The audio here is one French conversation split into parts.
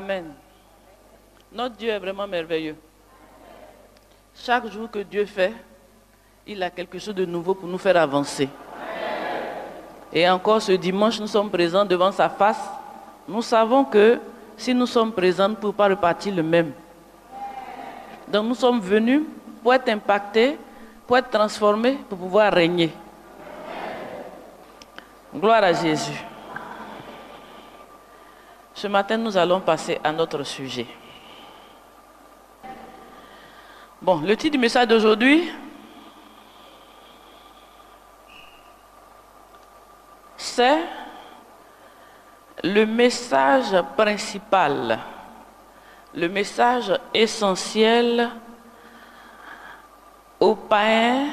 Amen. Notre Dieu est vraiment merveilleux. Chaque jour que Dieu fait, il a quelque chose de nouveau pour nous faire avancer. Et encore ce dimanche, nous sommes présents devant sa face. Nous savons que si nous sommes présents, nous ne pouvons pas repartir le même. Donc nous sommes venus pour être impactés, pour être transformés, pour pouvoir régner. Gloire à Jésus. Ce matin, nous allons passer à notre sujet. Bon, le titre du message d'aujourd'hui, c'est le message principal, le message essentiel aux païens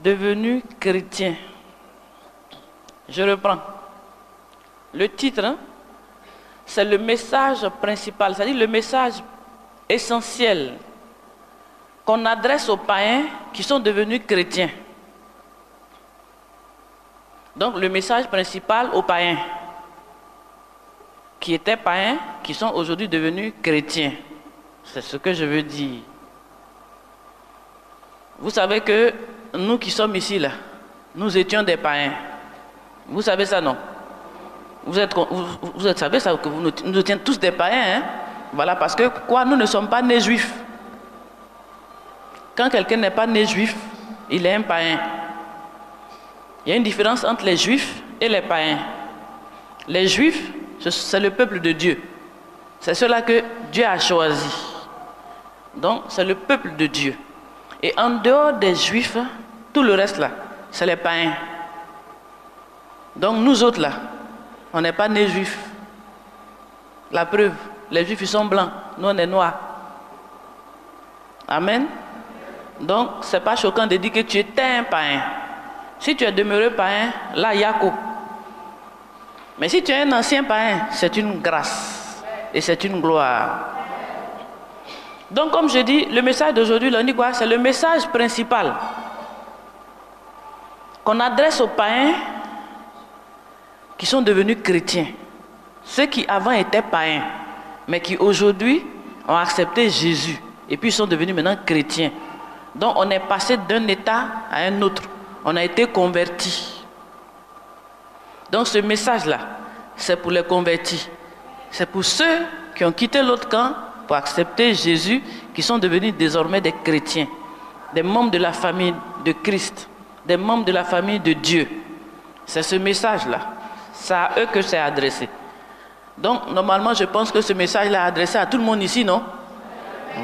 devenus chrétiens. Je reprends. Le titre, c'est le message principal, c'est-à-dire le message essentiel qu'on adresse aux païens qui sont devenus chrétiens. Donc le message principal aux païens qui étaient païens, qui sont aujourd'hui devenus chrétiens. C'est ce que je veux dire. Vous savez que nous qui sommes ici, là, nous étions des païens. Vous savez ça, non? Vous savez ça, que nous étions tous des païens. Hein? Voilà, parce que quoi, nous ne sommes pas nés juifs. Quand quelqu'un n'est pas né juif, il est un païen. Il y a une différence entre les juifs et les païens. Les juifs, c'est le peuple de Dieu. C'est cela que Dieu a choisi. Donc, c'est le peuple de Dieu. Et en dehors des juifs, tout le reste là, c'est les païens. Donc, nous autres là, on n'est pas nés juifs. La preuve, les juifs ils sont blancs, nous on est noirs. Amen. Donc, ce n'est pas choquant de dire que tu étais un païen. Si tu es demeuré païen, là, yako. Mais si tu es un ancien païen, c'est une grâce et c'est une gloire. Donc, comme je dis, le message d'aujourd'hui, on dit quoi? C'est le message principal qu'on adresse aux païens qui sont devenus chrétiens. Ceux qui avant étaient païens, mais qui aujourd'hui ont accepté Jésus et puis sont devenus maintenant chrétiens. Donc, on est passé d'un état à un autre. On a été convertis. Donc, ce message-là, c'est pour les convertis. C'est pour ceux qui ont quitté l'autre camp pour accepter Jésus, qui sont devenus désormais des chrétiens, des membres de la famille de Christ, des membres de la famille de Dieu. C'est ce message-là. C'est à eux que c'est adressé. Donc, normalement, je pense que ce message-là est adressé à tout le monde ici, non?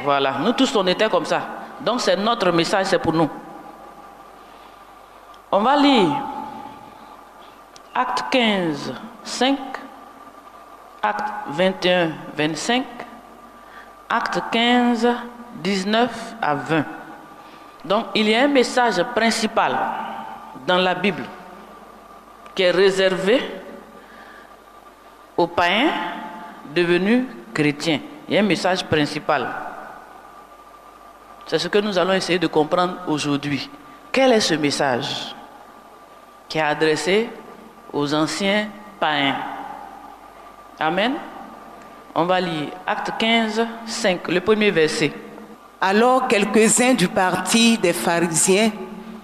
Voilà. Nous tous, on était comme ça. Donc c'est notre message, c'est pour nous. On va lire Acte 15, 5, Acte 21, 25, Acte 15, 19 à 20. Donc il y a un message principal dans la Bible qui est réservé aux païens devenus chrétiens. Il y a un message principal. C'est ce que nous allons essayer de comprendre aujourd'hui. Quel est ce message qui est adressé aux anciens païens? Amen. On va lire Acte 15, 5, le premier verset. Alors quelques-uns du parti des pharisiens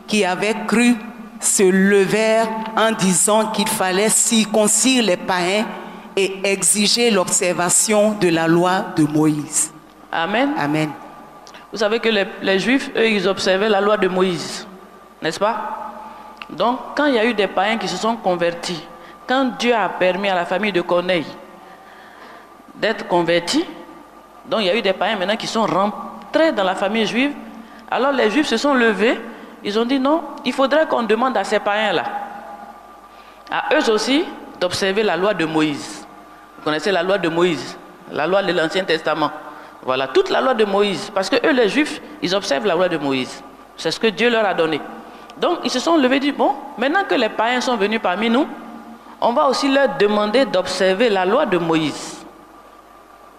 qui avaient cru se levèrent en disant qu'il fallait circoncire les païens et exiger l'observation de la loi de Moïse. Amen. Amen. Vous savez que les Juifs, eux, ils observaient la loi de Moïse, n'est-ce pas? Donc, quand il y a eu des païens qui se sont convertis, quand Dieu a permis à la famille de Corneille d'être convertie, donc il y a eu des païens maintenant qui sont rentrés dans la famille juive, alors les Juifs se sont levés, ils ont dit non, il faudrait qu'on demande à ces païens-là, à eux aussi, d'observer la loi de Moïse. Vous connaissez la loi de Moïse, la loi de l'Ancien Testament. Voilà, toute la loi de Moïse. Parce que eux, les Juifs, ils observent la loi de Moïse. C'est ce que Dieu leur a donné. Donc, ils se sont levés et dit, bon, maintenant que les païens sont venus parmi nous, on va aussi leur demander d'observer la loi de Moïse.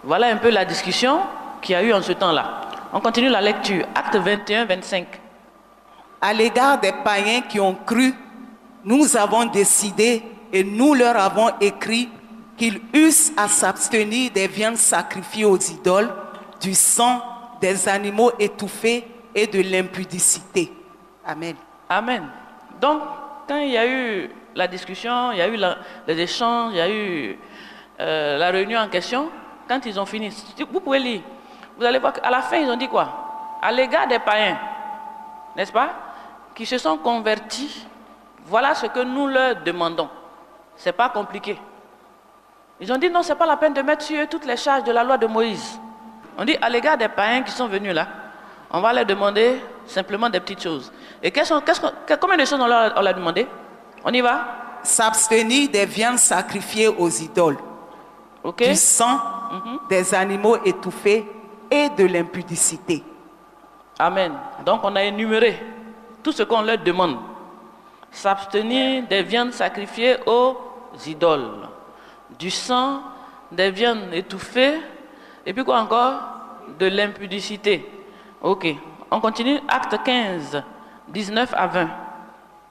Voilà un peu la discussion qu'il y a eu en ce temps-là. On continue la lecture. Acte 21, 25. À l'égard des païens qui ont cru, nous avons décidé et nous leur avons écrit qu'ils eussent à s'abstenir des viandes sacrifiées aux idoles, du sang, des animaux étouffés et de l'impudicité. Amen. Amen. Donc, quand il y a eu la discussion, il y a eu les échanges, il y a eu la réunion en question, quand ils ont fini, vous pouvez lire, vous allez voir qu'à la fin, ils ont dit quoi? À l'égard des païens, n'est-ce pas, qui se sont convertis, voilà ce que nous leur demandons. Ce n'est pas compliqué. Ils ont dit non, ce n'est pas la peine de mettre sur eux toutes les charges de la loi de Moïse. On dit à l'égard des païens qui sont venus là, on va leur demander simplement des petites choses. Et combien de choses on leur a demandé? On y va? S'abstenir des viandes sacrifiées aux idoles, du sang, des animaux étouffés et de l'impudicité. Amen. Donc on a énuméré tout ce qu'on leur demande. S'abstenir des viandes sacrifiées aux idoles, du sang, des viandes étouffées, et puis quoi encore? De l'impudicité. Ok, on continue, acte 15, 19 à 20.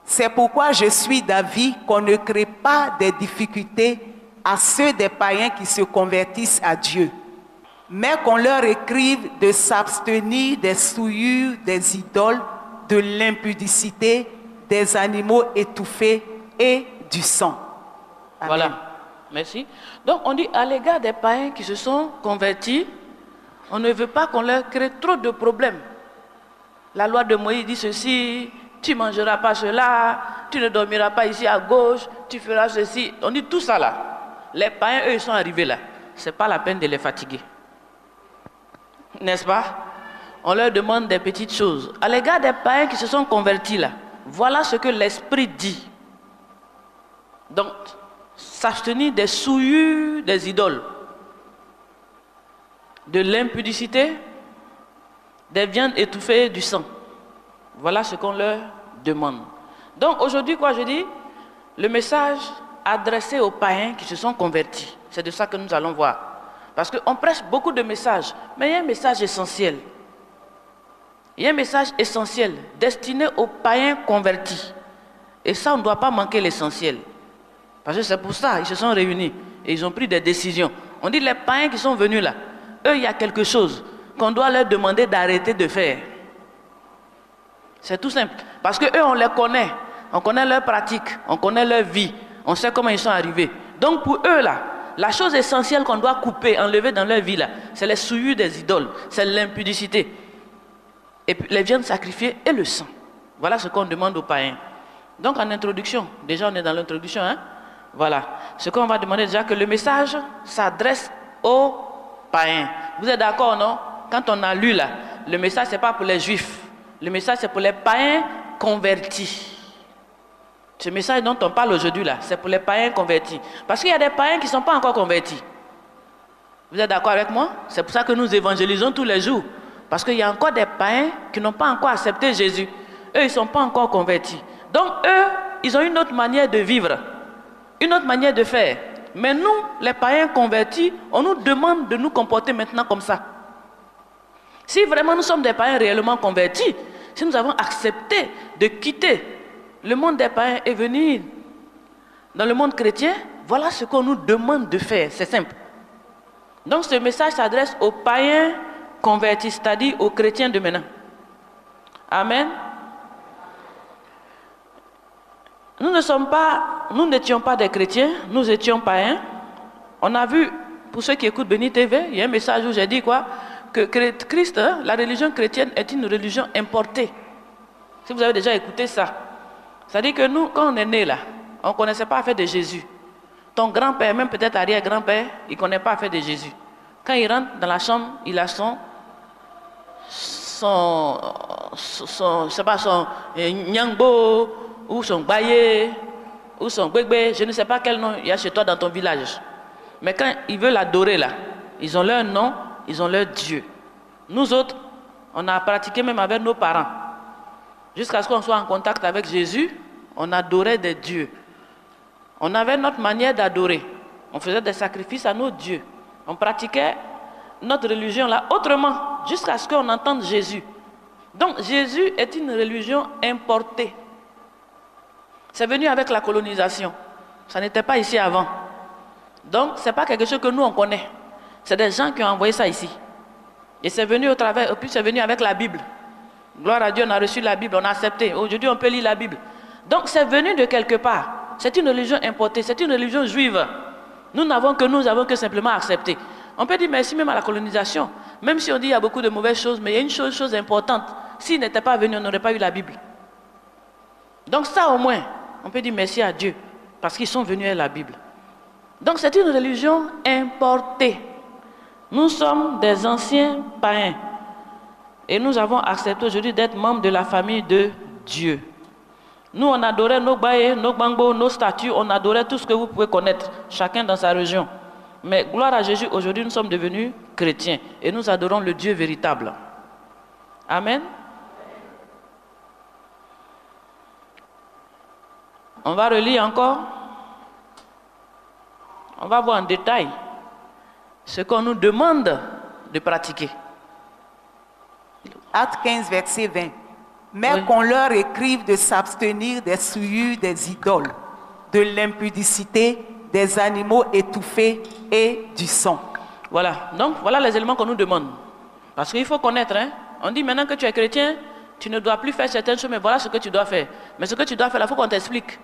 C'est pourquoi je suis d'avis qu'on ne crée pas des difficultés à ceux des païens qui se convertissent à Dieu, mais qu'on leur écrive de s'abstenir des souillures des idoles, de l'impudicité, des animaux étouffés et du sang. Amen. Voilà, merci. Donc on dit à l'égard des païens qui se sont convertis, on ne veut pas qu'on leur crée trop de problèmes. La loi de Moïse dit ceci, tu ne mangeras pas cela, tu ne dormiras pas ici à gauche, tu feras ceci. On dit tout ça là. Les païens, eux, ils sont arrivés là. Ce n'est pas la peine de les fatiguer. N'est-ce pas? On leur demande des petites choses. À l'égard des païens qui se sont convertis là, voilà ce que l'Esprit dit. Donc, s'abstenir des souillures des idoles, de l'impudicité, des viandes étouffées et du sang. Voilà ce qu'on leur demande. Donc aujourd'hui, quoi je dis? Le message adressé aux païens qui se sont convertis. C'est de ça que nous allons voir. Parce qu'on prêche beaucoup de messages, mais il y a un message essentiel. Il y a un message essentiel destiné aux païens convertis. Et ça, on ne doit pas manquer l'essentiel. Parce que c'est pour ça qu'ils se sont réunis et ils ont pris des décisions. On dit les païens qui sont venus là, eux, il y a quelque chose qu'on doit leur demander d'arrêter de faire. C'est tout simple. Parce qu'eux, on les connaît. On connaît leurs pratiques, on connaît leur vie, on sait comment ils sont arrivés. Donc pour eux là, la chose essentielle qu'on doit couper, enlever dans leur vie là, c'est les souillures des idoles, c'est l'impudicité. Et puis les viandes sacrifiées et le sang. Voilà ce qu'on demande aux païens. Donc en introduction, déjà on est dans l'introduction, hein? Voilà. Ce qu'on va demander déjà, que le message s'adresse aux païens. Vous êtes d'accord, non? Quand on a lu là, le message c'est pas pour les juifs. Le message c'est pour les païens convertis. Ce message dont on parle aujourd'hui là, c'est pour les païens convertis. Parce qu'il y a des païens qui ne sont pas encore convertis. Vous êtes d'accord avec moi? C'est pour ça que nous évangélisons tous les jours. Parce qu'il y a encore des païens qui n'ont pas encore accepté Jésus. Eux, ils ne sont pas encore convertis. Donc eux, ils ont une autre manière de vivre, une autre manière de faire. Mais nous, les païens convertis, on nous demande de nous comporter maintenant comme ça. Si vraiment nous sommes des païens réellement convertis, si nous avons accepté de quitter le monde des païens et venir dans le monde chrétien, voilà ce qu'on nous demande de faire. C'est simple. Donc ce message s'adresse aux païens convertis, c'est-à-dire aux chrétiens de maintenant. Amen. Nous n'étions pas des chrétiens, nous étions païens. On a vu, pour ceux qui écoutent Béni TV, il y a un message où j'ai dit quoi? Que Christ, la religion chrétienne est une religion importée. Si vous avez déjà écouté ça, c'est-à-dire que nous, quand on est né là, on ne connaissait pas l'affaire de Jésus. Ton grand-père, même peut-être arrière-grand-père, il ne connaît pas l'affaire de Jésus. Quand il rentre dans la chambre, il a son nyangbo, ou son baye, ou son gbegbe, je ne sais pas quel nom il y a chez toi dans ton village. Mais quand ils veulent l'adorer là, ils ont leur nom, ils ont leur Dieu. Nous autres, on a pratiqué même avec nos parents. Jusqu'à ce qu'on soit en contact avec Jésus, on adorait des dieux. On avait notre manière d'adorer. On faisait des sacrifices à nos dieux. On pratiquait notre religion là autrement, jusqu'à ce qu'on entende Jésus. Donc Jésus est une religion importée. C'est venu avec la colonisation. Ça n'était pas ici avant. Donc, ce n'est pas quelque chose que nous, on connaît. C'est des gens qui ont envoyé ça ici. Et c'est venu au travers, puis c'est venu avec la Bible. Gloire à Dieu, on a reçu la Bible, on a accepté. Aujourd'hui, on peut lire la Bible. Donc, c'est venu de quelque part. C'est une religion importée, c'est une religion juive. Nous avons que simplement accepter. On peut dire merci même à la colonisation. Même si on dit qu'il y a beaucoup de mauvaises choses, mais il y a une chose importante. S'ils n'étaient pas venus, on n'aurait pas eu la Bible. Donc ça au moins, on peut dire merci à Dieu, parce qu'ils sont venus avec la Bible. Donc c'est une religion importée. Nous sommes des anciens païens. Et nous avons accepté aujourd'hui d'être membres de la famille de Dieu. Nous, on adorait nos baïs, nos bangos, nos statues, on adorait tout ce que vous pouvez connaître, chacun dans sa région. Mais gloire à Jésus, aujourd'hui nous sommes devenus chrétiens et nous adorons le Dieu véritable. Amen. On va relire encore. On va voir en détail ce qu'on nous demande de pratiquer. Acte 15, verset 20. Mais Oui. qu'on leur écrive de s'abstenir des souillures des idoles, de l'impudicité, des animaux étouffés et du sang. Voilà. Donc, voilà les éléments qu'on nous demande. Parce qu'il faut connaître. Hein? On dit maintenant que tu es chrétien, tu ne dois plus faire certaines choses, mais voilà ce que tu dois faire. Mais ce que tu dois faire, il faut qu'on t'explique.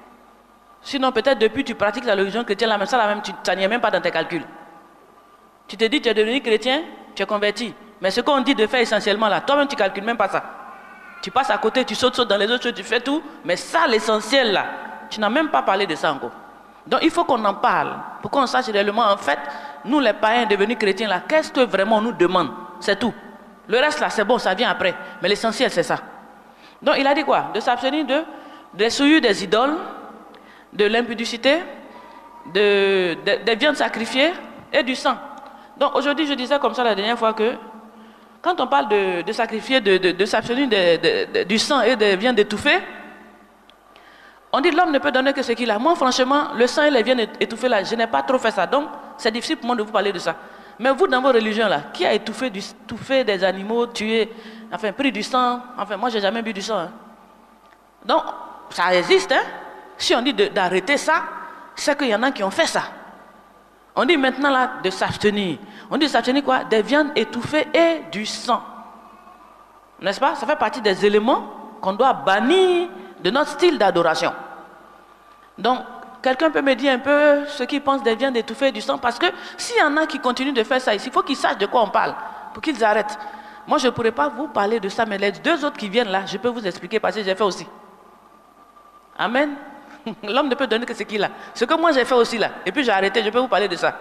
Sinon, peut-être depuis tu pratiques la religion chrétienne, la même ça, ça n'y est même pas dans tes calculs. Tu te dis, tu es devenu chrétien, tu es converti. Mais ce qu'on dit de faire essentiellement là, toi-même tu ne calcules même pas ça. Tu passes à côté, tu sautes dans les autres choses, tu fais tout. Mais ça, l'essentiel là, tu n'as même pas parlé de ça encore. Donc il faut qu'on en parle, pour qu'on sache réellement, en fait, nous les païens devenus chrétiens là, qu'est-ce que vraiment on nous demande? C'est tout. Le reste là, c'est bon, ça vient après. Mais l'essentiel, c'est ça. Donc il a dit quoi? De s'abstenir des souillures des idoles, de l'impudicité, des viandes sacrifiées et du sang. Donc aujourd'hui, je disais comme ça la dernière fois que quand on parle de sacrifier, de s'abstenir du sang et des viandes étouffées, on dit que l'homme ne peut donner que ce qu'il a. Moi, franchement, le sang et les viandes étouffées, là, je n'ai pas trop fait ça. Donc, c'est difficile pour moi de vous parler de ça. Mais vous, dans vos religions, là, qui a étouffé des animaux, tué, enfin, pris du sang? Enfin, moi, je n'ai jamais bu du sang. Hein. Donc, ça existe. Hein? Si on dit d'arrêter ça, c'est qu'il y en a qui ont fait ça. On dit maintenant, là, de s'abstenir. On dit de s'abstenir quoi? Des viandes étouffées et du sang. N'est-ce pas? Ça fait partie des éléments qu'on doit bannir de notre style d'adoration. Donc, quelqu'un peut me dire un peu ce qu'il pense des viandes étouffées et du sang, parce que s'il y en a qui continuent de faire ça ici, il faut qu'ils sachent de quoi on parle, pour qu'ils arrêtent. Moi, je ne pourrais pas vous parler de ça, mais les deux autres qui viennent là, je peux vous expliquer parce que j'ai fait aussi. Amen. L'homme ne peut donner que ce qu'il a. Ce que moi j'ai fait aussi là, et puis j'ai arrêté, je peux vous parler de ça.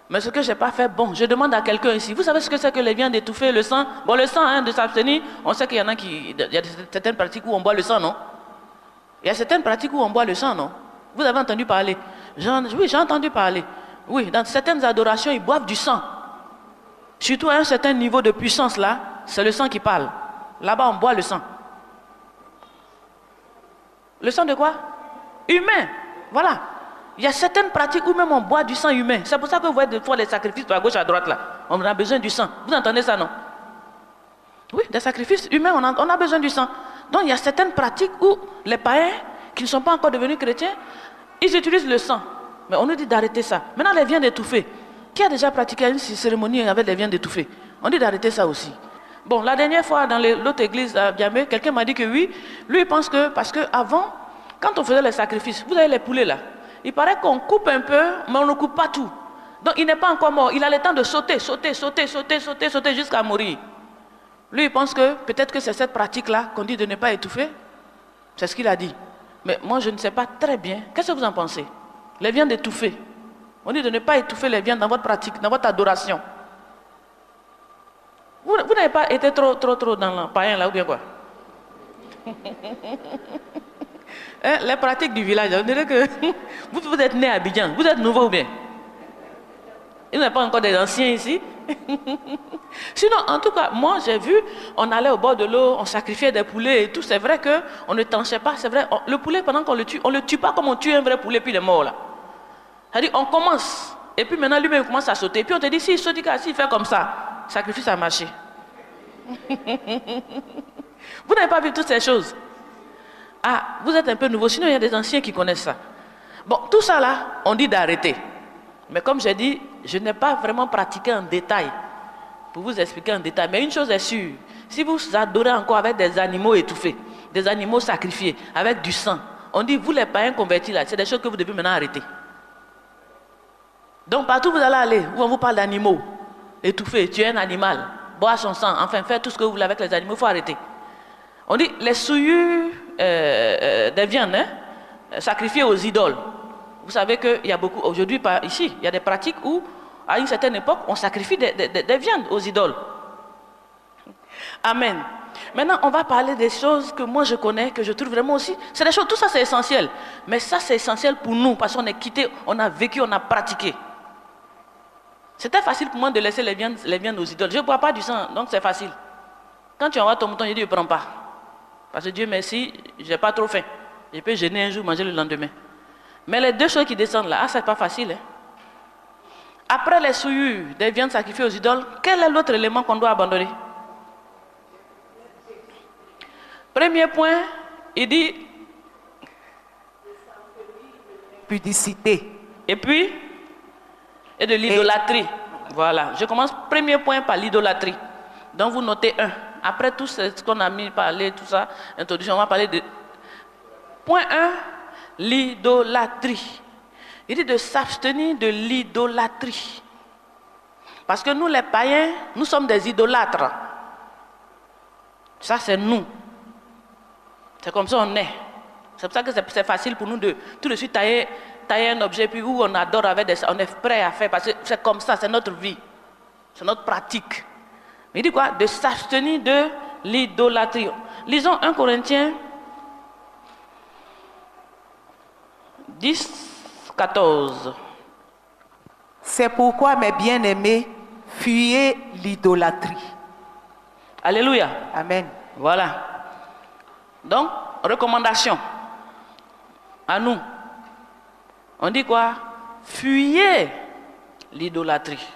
Mais ce que je n'ai pas fait, bon, je demande à quelqu'un ici, vous savez ce que c'est que les viandes étouffées, le sang? Bon, le sang, hein, de s'abstenir, on sait qu'il y en a il y a certaines pratiques où on boit le sang, non? Il y a certaines pratiques où on boit le sang, non? Vous avez entendu parler? Oui, j'ai entendu parler. Oui, dans certaines adorations, ils boivent du sang. Surtout à un certain niveau de puissance là, c'est le sang qui parle. Là-bas, on boit le sang. Le sang de quoi? Humain. Voilà. Il y a certaines pratiques où même on boit du sang humain. C'est pour ça que vous voyez des fois les sacrifices à gauche, à droite là. On a besoin du sang. Vous entendez ça, non? Oui, des sacrifices humains, on a besoin du sang. Donc il y a certaines pratiques où les païens qui ne sont pas encore devenus chrétiens, ils utilisent le sang. Mais on nous dit d'arrêter ça. Maintenant, les viandes étouffées. Qui a déjà pratiqué une cérémonie avec les viandes étouffées? On dit d'arrêter ça aussi. Bon, la dernière fois, dans l'autre église à Biamé, quelqu'un m'a dit que oui, lui il pense que, parce qu'avant, quand on faisait les sacrifices, vous avez les poulets là, il paraît qu'on coupe un peu, mais on ne coupe pas tout. Donc il n'est pas encore mort, il a le temps de sauter jusqu'à mourir. Lui il pense que peut-être que c'est cette pratique-là qu'on dit de ne pas étouffer. C'est ce qu'il a dit. Mais moi je ne sais pas très bien. Qu'est-ce que vous en pensez? Les viandes étouffées. On dit de ne pas étouffer les viandes dans votre pratique, dans votre adoration. Vous n'avez pas été trop dans le païen là ou bien quoi? Hein, les pratiques du village, on dirait que vous êtes né à Abidjan, vous êtes nouveau ou bien? Il n'y a pas encore des anciens ici. Sinon, en tout cas, moi j'ai vu, on allait au bord de l'eau, on sacrifiait des poulets et tout. C'est vrai qu'on ne tranchait pas, c'est vrai. Le poulet, pendant qu'on le tue, on ne le tue pas comme on tue un vrai poulet puis il est mort là. C'est-à-dire, on commence, et puis maintenant lui-même il commence à sauter. Et puis on te dit, s'il saute, s'il fait comme ça, sacrifice a marché. Vous n'avez pas vu toutes ces choses? Ah, vous êtes un peu nouveau, sinon il y a des anciens qui connaissent ça. Bon, tout ça là, on dit d'arrêter. Mais comme j'ai dit, je n'ai pas vraiment pratiqué en détail, pour vous expliquer en détail. Mais une chose est sûre, si vous adorez encore avec des animaux étouffés, des animaux sacrifiés, avec du sang, on dit, vous les païens convertis là, c'est des choses que vous devez maintenant arrêter. Donc partout où vous allez aller, où on vous parle d'animaux, étouffés, tuer un animal, boire son sang, enfin faire tout ce que vous voulez avec les animaux, il faut arrêter. On dit, les souillures des viandes, sacrifiées aux idoles. Vous savez qu'il y a beaucoup, aujourd'hui, ici, il y a des pratiques où, à une certaine époque, on sacrifie des viandes aux idoles. Amen. Maintenant, on va parler des choses que moi je connais, que je trouve vraiment aussi. C'est des choses, tout ça c'est essentiel. Mais ça c'est essentiel pour nous, parce qu'on est quitté, on a vécu, on a pratiqué. C'était facile pour moi de laisser les viandes aux idoles. Je ne bois pas du sang, donc c'est facile. Quand tu envoies ton mouton, je dis, je ne prends pas. Parce que Dieu merci, je n'ai pas trop faim. Je peux jeûner un jour, manger le lendemain. Mais les deux choses qui descendent là, c'est pas facile. Hein? Après les souillures des viandes sacrifiées aux idoles, quel est l'autre élément qu'on doit abandonner? Premier point, il dit pudicité. Et puis, et de l'idolâtrie. Voilà, je commence premier point par l'idolâtrie. Donc vous notez un. Après tout ce qu'on a mis, parler, tout ça, introduction, on va parler de... Point 1, l'idolâtrie. Il dit de s'abstenir de l'idolâtrie. Parce que nous les païens, nous sommes des idolâtres. Ça c'est nous. C'est comme ça on est. C'est pour ça que c'est facile pour nous de tout de suite tailler un objet, puis où on adore avec des... On est prêt à faire, parce que c'est comme ça, c'est notre vie. C'est notre pratique. Mais il dit quoi? De s'abstenir de l'idolâtrie. Lisons 1 Corinthiens 10, 14. C'est pourquoi, mes bien-aimés, fuyez l'idolâtrie. Alléluia. Amen. Voilà. Donc, recommandation à nous. On dit quoi? Fuyez l'idolâtrie.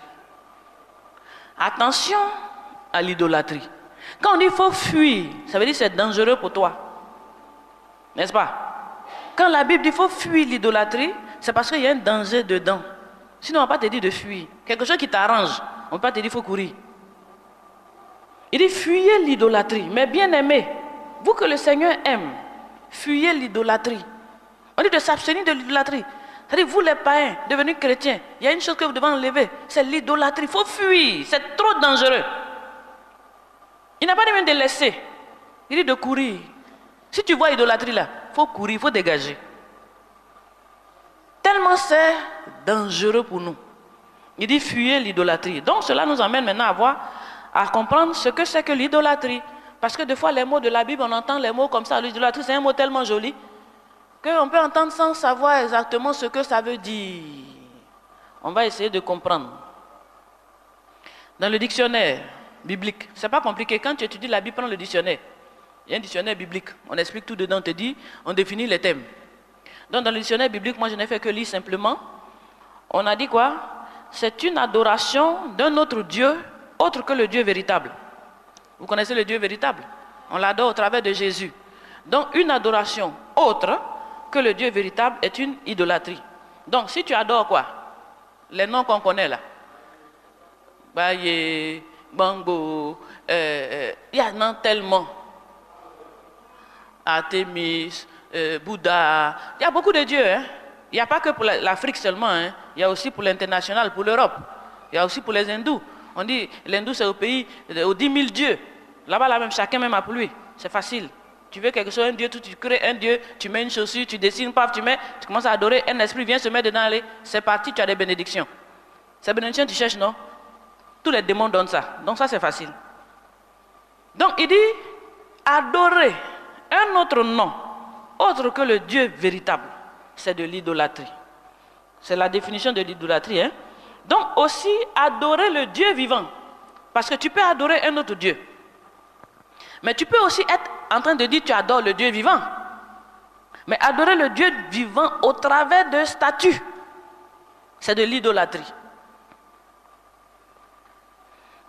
Attention à l'idolâtrie. Quand on dit qu'il faut fuir, ça veut dire que c'est dangereux pour toi. N'est-ce pas? Quand la Bible dit qu'il faut fuir l'idolâtrie, c'est parce qu'il y a un danger dedans. Sinon, on ne va pas te dire de fuir. Quelque chose qui t'arrange, on ne va pas te dire qu'il faut courir. Il dit fuyez l'idolâtrie. Mais bien aimé, vous que le Seigneur aime, fuyez l'idolâtrie. On dit de s'abstenir de l'idolâtrie. C'est-à-dire, vous les païens, devenus chrétiens, il y a une chose que vous devez enlever, c'est l'idolâtrie. Il faut fuir, c'est trop dangereux. Il n'a pas dit même de laisser. Il dit de courir. Si tu vois l'idolâtrie là, il faut courir, il faut dégager. Tellement c'est dangereux pour nous. Il dit fuyez l'idolâtrie. Donc cela nous amène maintenant à comprendre ce que c'est que l'idolâtrie. Parce que des fois les mots de la Bible, on entend les mots comme ça. L'idolâtrie c'est un mot tellement joli qu'on peut entendre sans savoir exactement ce que ça veut dire. On va essayer de comprendre. Dans le dictionnaire biblique, c'est pas compliqué. Quand tu étudies la Bible, prends le dictionnaire. Il y a un dictionnaire biblique. On explique tout dedans, on te dit, on définit les thèmes. Donc dans le dictionnaire biblique, moi je n'ai fait que lire simplement. On a dit quoi? C'est une adoration d'un autre Dieu, autre que le Dieu véritable. Vous connaissez le Dieu véritable? On l'adore au travers de Jésus. Donc une adoration autre que le Dieu véritable est une idolâtrie. Donc si tu adores quoi? Les noms qu'on connaît là. Baye, Bango, il y en a tellement. Artémis, Bouddha, il y a beaucoup de dieux. Hein? Il n'y a pas que pour l'Afrique seulement, hein? Il y a aussi pour l'international, pour l'Europe. Il y a aussi pour les hindous. On dit l'hindou c'est au pays aux 10 000 dieux. Là-bas, là même, chacun même a pour lui. C'est facile. Tu veux quelque chose, un dieu, tu crées un dieu, tu mets une chaussure, tu dessines, paf, tu commences à adorer, un esprit vient se mettre dedans, allez, c'est parti, tu as des bénédictions. Ces bénédictions, tu cherches, non? Tous les démons donnent ça. Donc ça, c'est facile. Donc il dit, adorer un autre nom, autre que le Dieu véritable, c'est de l'idolâtrie. C'est la définition de l'idolâtrie. Hein? Donc aussi, adorer le Dieu vivant. Parce que tu peux adorer un autre Dieu. Mais tu peux aussi être en train de dire que tu adores le Dieu vivant. Mais adorer le Dieu vivant au travers de statues, c'est de l'idolâtrie.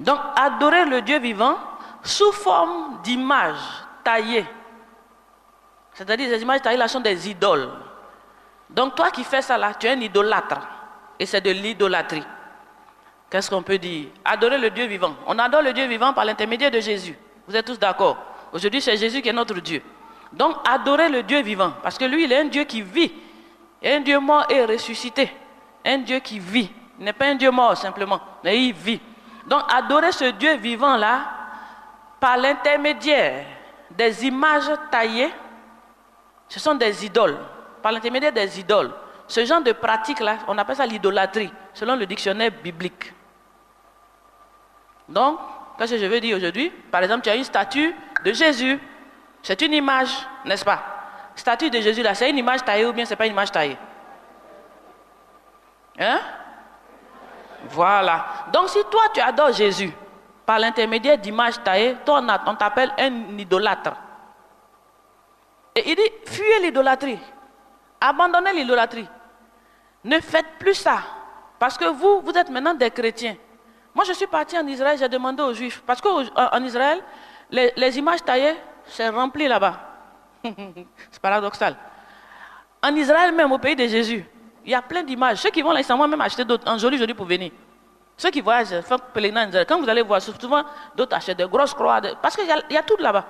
Donc adorer le Dieu vivant sous forme d'images taillées. C'est-à-dire ces images taillées là sont des idoles. Donc toi qui fais ça là, tu es un idolâtre. Et c'est de l'idolâtrie. Qu'est-ce qu'on peut dire? Adorer le Dieu vivant. On adore le Dieu vivant par l'intermédiaire de Jésus. Vous êtes tous d'accord? Aujourd'hui, c'est Jésus qui est notre Dieu. Donc, adorer le Dieu vivant. Parce que lui, il est un Dieu qui vit. Un Dieu mort et ressuscité. Un Dieu qui vit. Il n'est pas un Dieu mort simplement, mais il vit. Donc, adorer ce Dieu vivant-là, par l'intermédiaire des images taillées, ce sont des idoles. Par l'intermédiaire des idoles. Ce genre de pratique-là, on appelle ça l'idolâtrie, selon le dictionnaire biblique. Donc, qu'est-ce que je veux dire aujourd'hui? Par exemple, tu as une statue de Jésus. C'est une image, n'est-ce pas? Statue de Jésus, là, c'est une image taillée ou bien c'est pas une image taillée? Hein? Voilà. Donc, si toi, tu adores Jésus par l'intermédiaire d'images taillées, toi, on t'appelle un idolâtre. Et il dit, fuyez l'idolâtrie. Abandonnez l'idolâtrie. Ne faites plus ça. Parce que vous êtes maintenant des chrétiens. Moi, je suis parti en Israël, j'ai demandé aux Juifs. Parce qu'en Israël, les images taillées, c'est rempli là-bas. C'est paradoxal. En Israël même, au pays de Jésus, il y a plein d'images. Ceux qui vont là, ils s'en vont même acheter d'autres, en joli pour venir. Ceux qui voyagent, font pèlerinage en Israël, quand vous allez voir, souvent, d'autres achètent de grosses croix. Parce qu'il y a tout là-bas.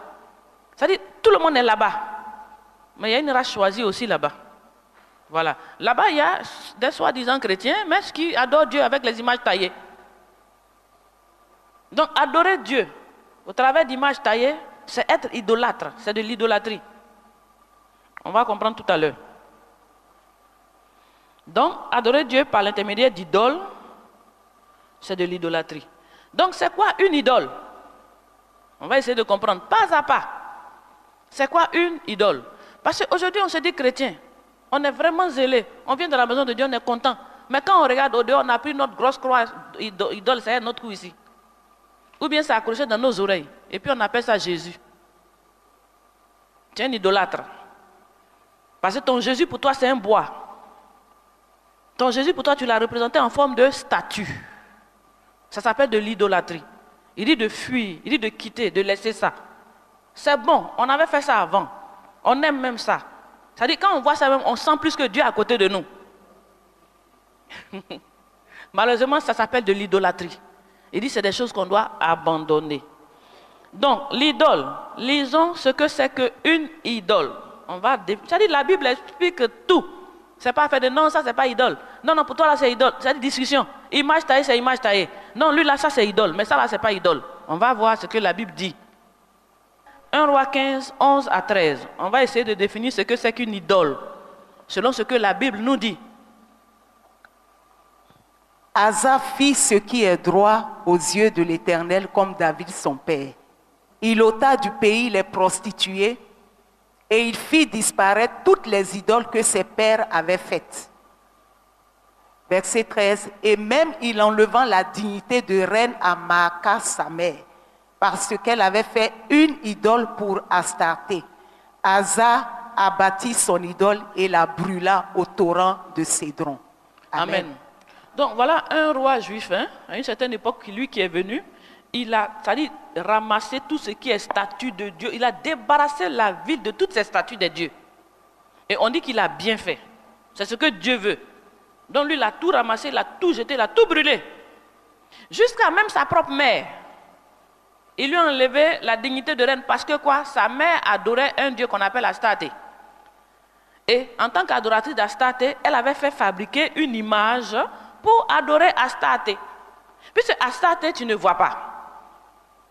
C'est-à-dire, tout le monde est là-bas. Mais il y a une race choisie aussi là-bas. Voilà. Là-bas, il y a des soi-disant chrétiens, mais qui adorent Dieu avec les images taillées. Donc, adorer Dieu au travers d'images taillées, c'est être idolâtre, c'est de l'idolâtrie. On va comprendre tout à l'heure. Donc, adorer Dieu par l'intermédiaire d'idoles, c'est de l'idolâtrie. Donc, c'est quoi une idole? On va essayer de comprendre pas à pas. C'est quoi une idole? Parce qu'aujourd'hui, on se dit chrétien. On est vraiment zélé. On vient de la maison de Dieu, on est content. Mais quand on regarde au dehors, on a pris notre grosse croix idole, c'est notre cou ici. Ou bien c'est accroché dans nos oreilles. Et puis on appelle ça Jésus. Tu es un idolâtre. Parce que ton Jésus pour toi c'est un bois. Ton Jésus pour toi tu l'as représenté en forme de statue. Ça s'appelle de l'idolâtrie. Il dit de fuir, il dit de quitter, de laisser ça. C'est bon, on avait fait ça avant. On aime même ça. C'est-à-dire quand on voit ça même, on sent plus que Dieu à côté de nous. Malheureusement, ça s'appelle de l'idolâtrie. Il dit que c'est des choses qu'on doit abandonner. Donc, l'idole, lisons ce que c'est qu'une idole. C'est-à-dire la Bible explique tout. C'est pas fait de non, ça c'est pas idole. Non, pour toi là c'est idole. C'est une discussion. Image taillée, c'est image taillée. Non, lui là ça c'est idole, mais ça là c'est pas idole. On va voir ce que la Bible dit. 1 Roi 15, 11 à 13. On va essayer de définir ce que c'est qu'une idole, selon ce que la Bible nous dit. Asa fit ce qui est droit aux yeux de l'Éternel comme David son père. Il ôta du pays les prostituées et il fit disparaître toutes les idoles que ses pères avaient faites. Verset 13. Et même il enlevant la dignité de reine à Maaka sa mère, parce qu'elle avait fait une idole pour Astarté. Asa abattit son idole et la brûla au torrent de Cédron. Amen. Amen. Donc voilà un roi juif, à une certaine époque, lui qui est venu, il a ramassé tout ce qui est statue de Dieu. Il a débarrassé la ville de toutes ces statues de Dieu. Et on dit qu'il a bien fait. C'est ce que Dieu veut. Donc lui, il a tout ramassé, il a tout jeté, il a tout brûlé. Jusqu'à même sa propre mère. Il lui a enlevé la dignité de reine parce que quoi? Sa mère adorait un dieu qu'on appelle Astarté. Et en tant qu'adoratrice d'Astarté, elle avait fait fabriquer une image pour adorer Astarté. Puisque Astarté, tu ne vois pas.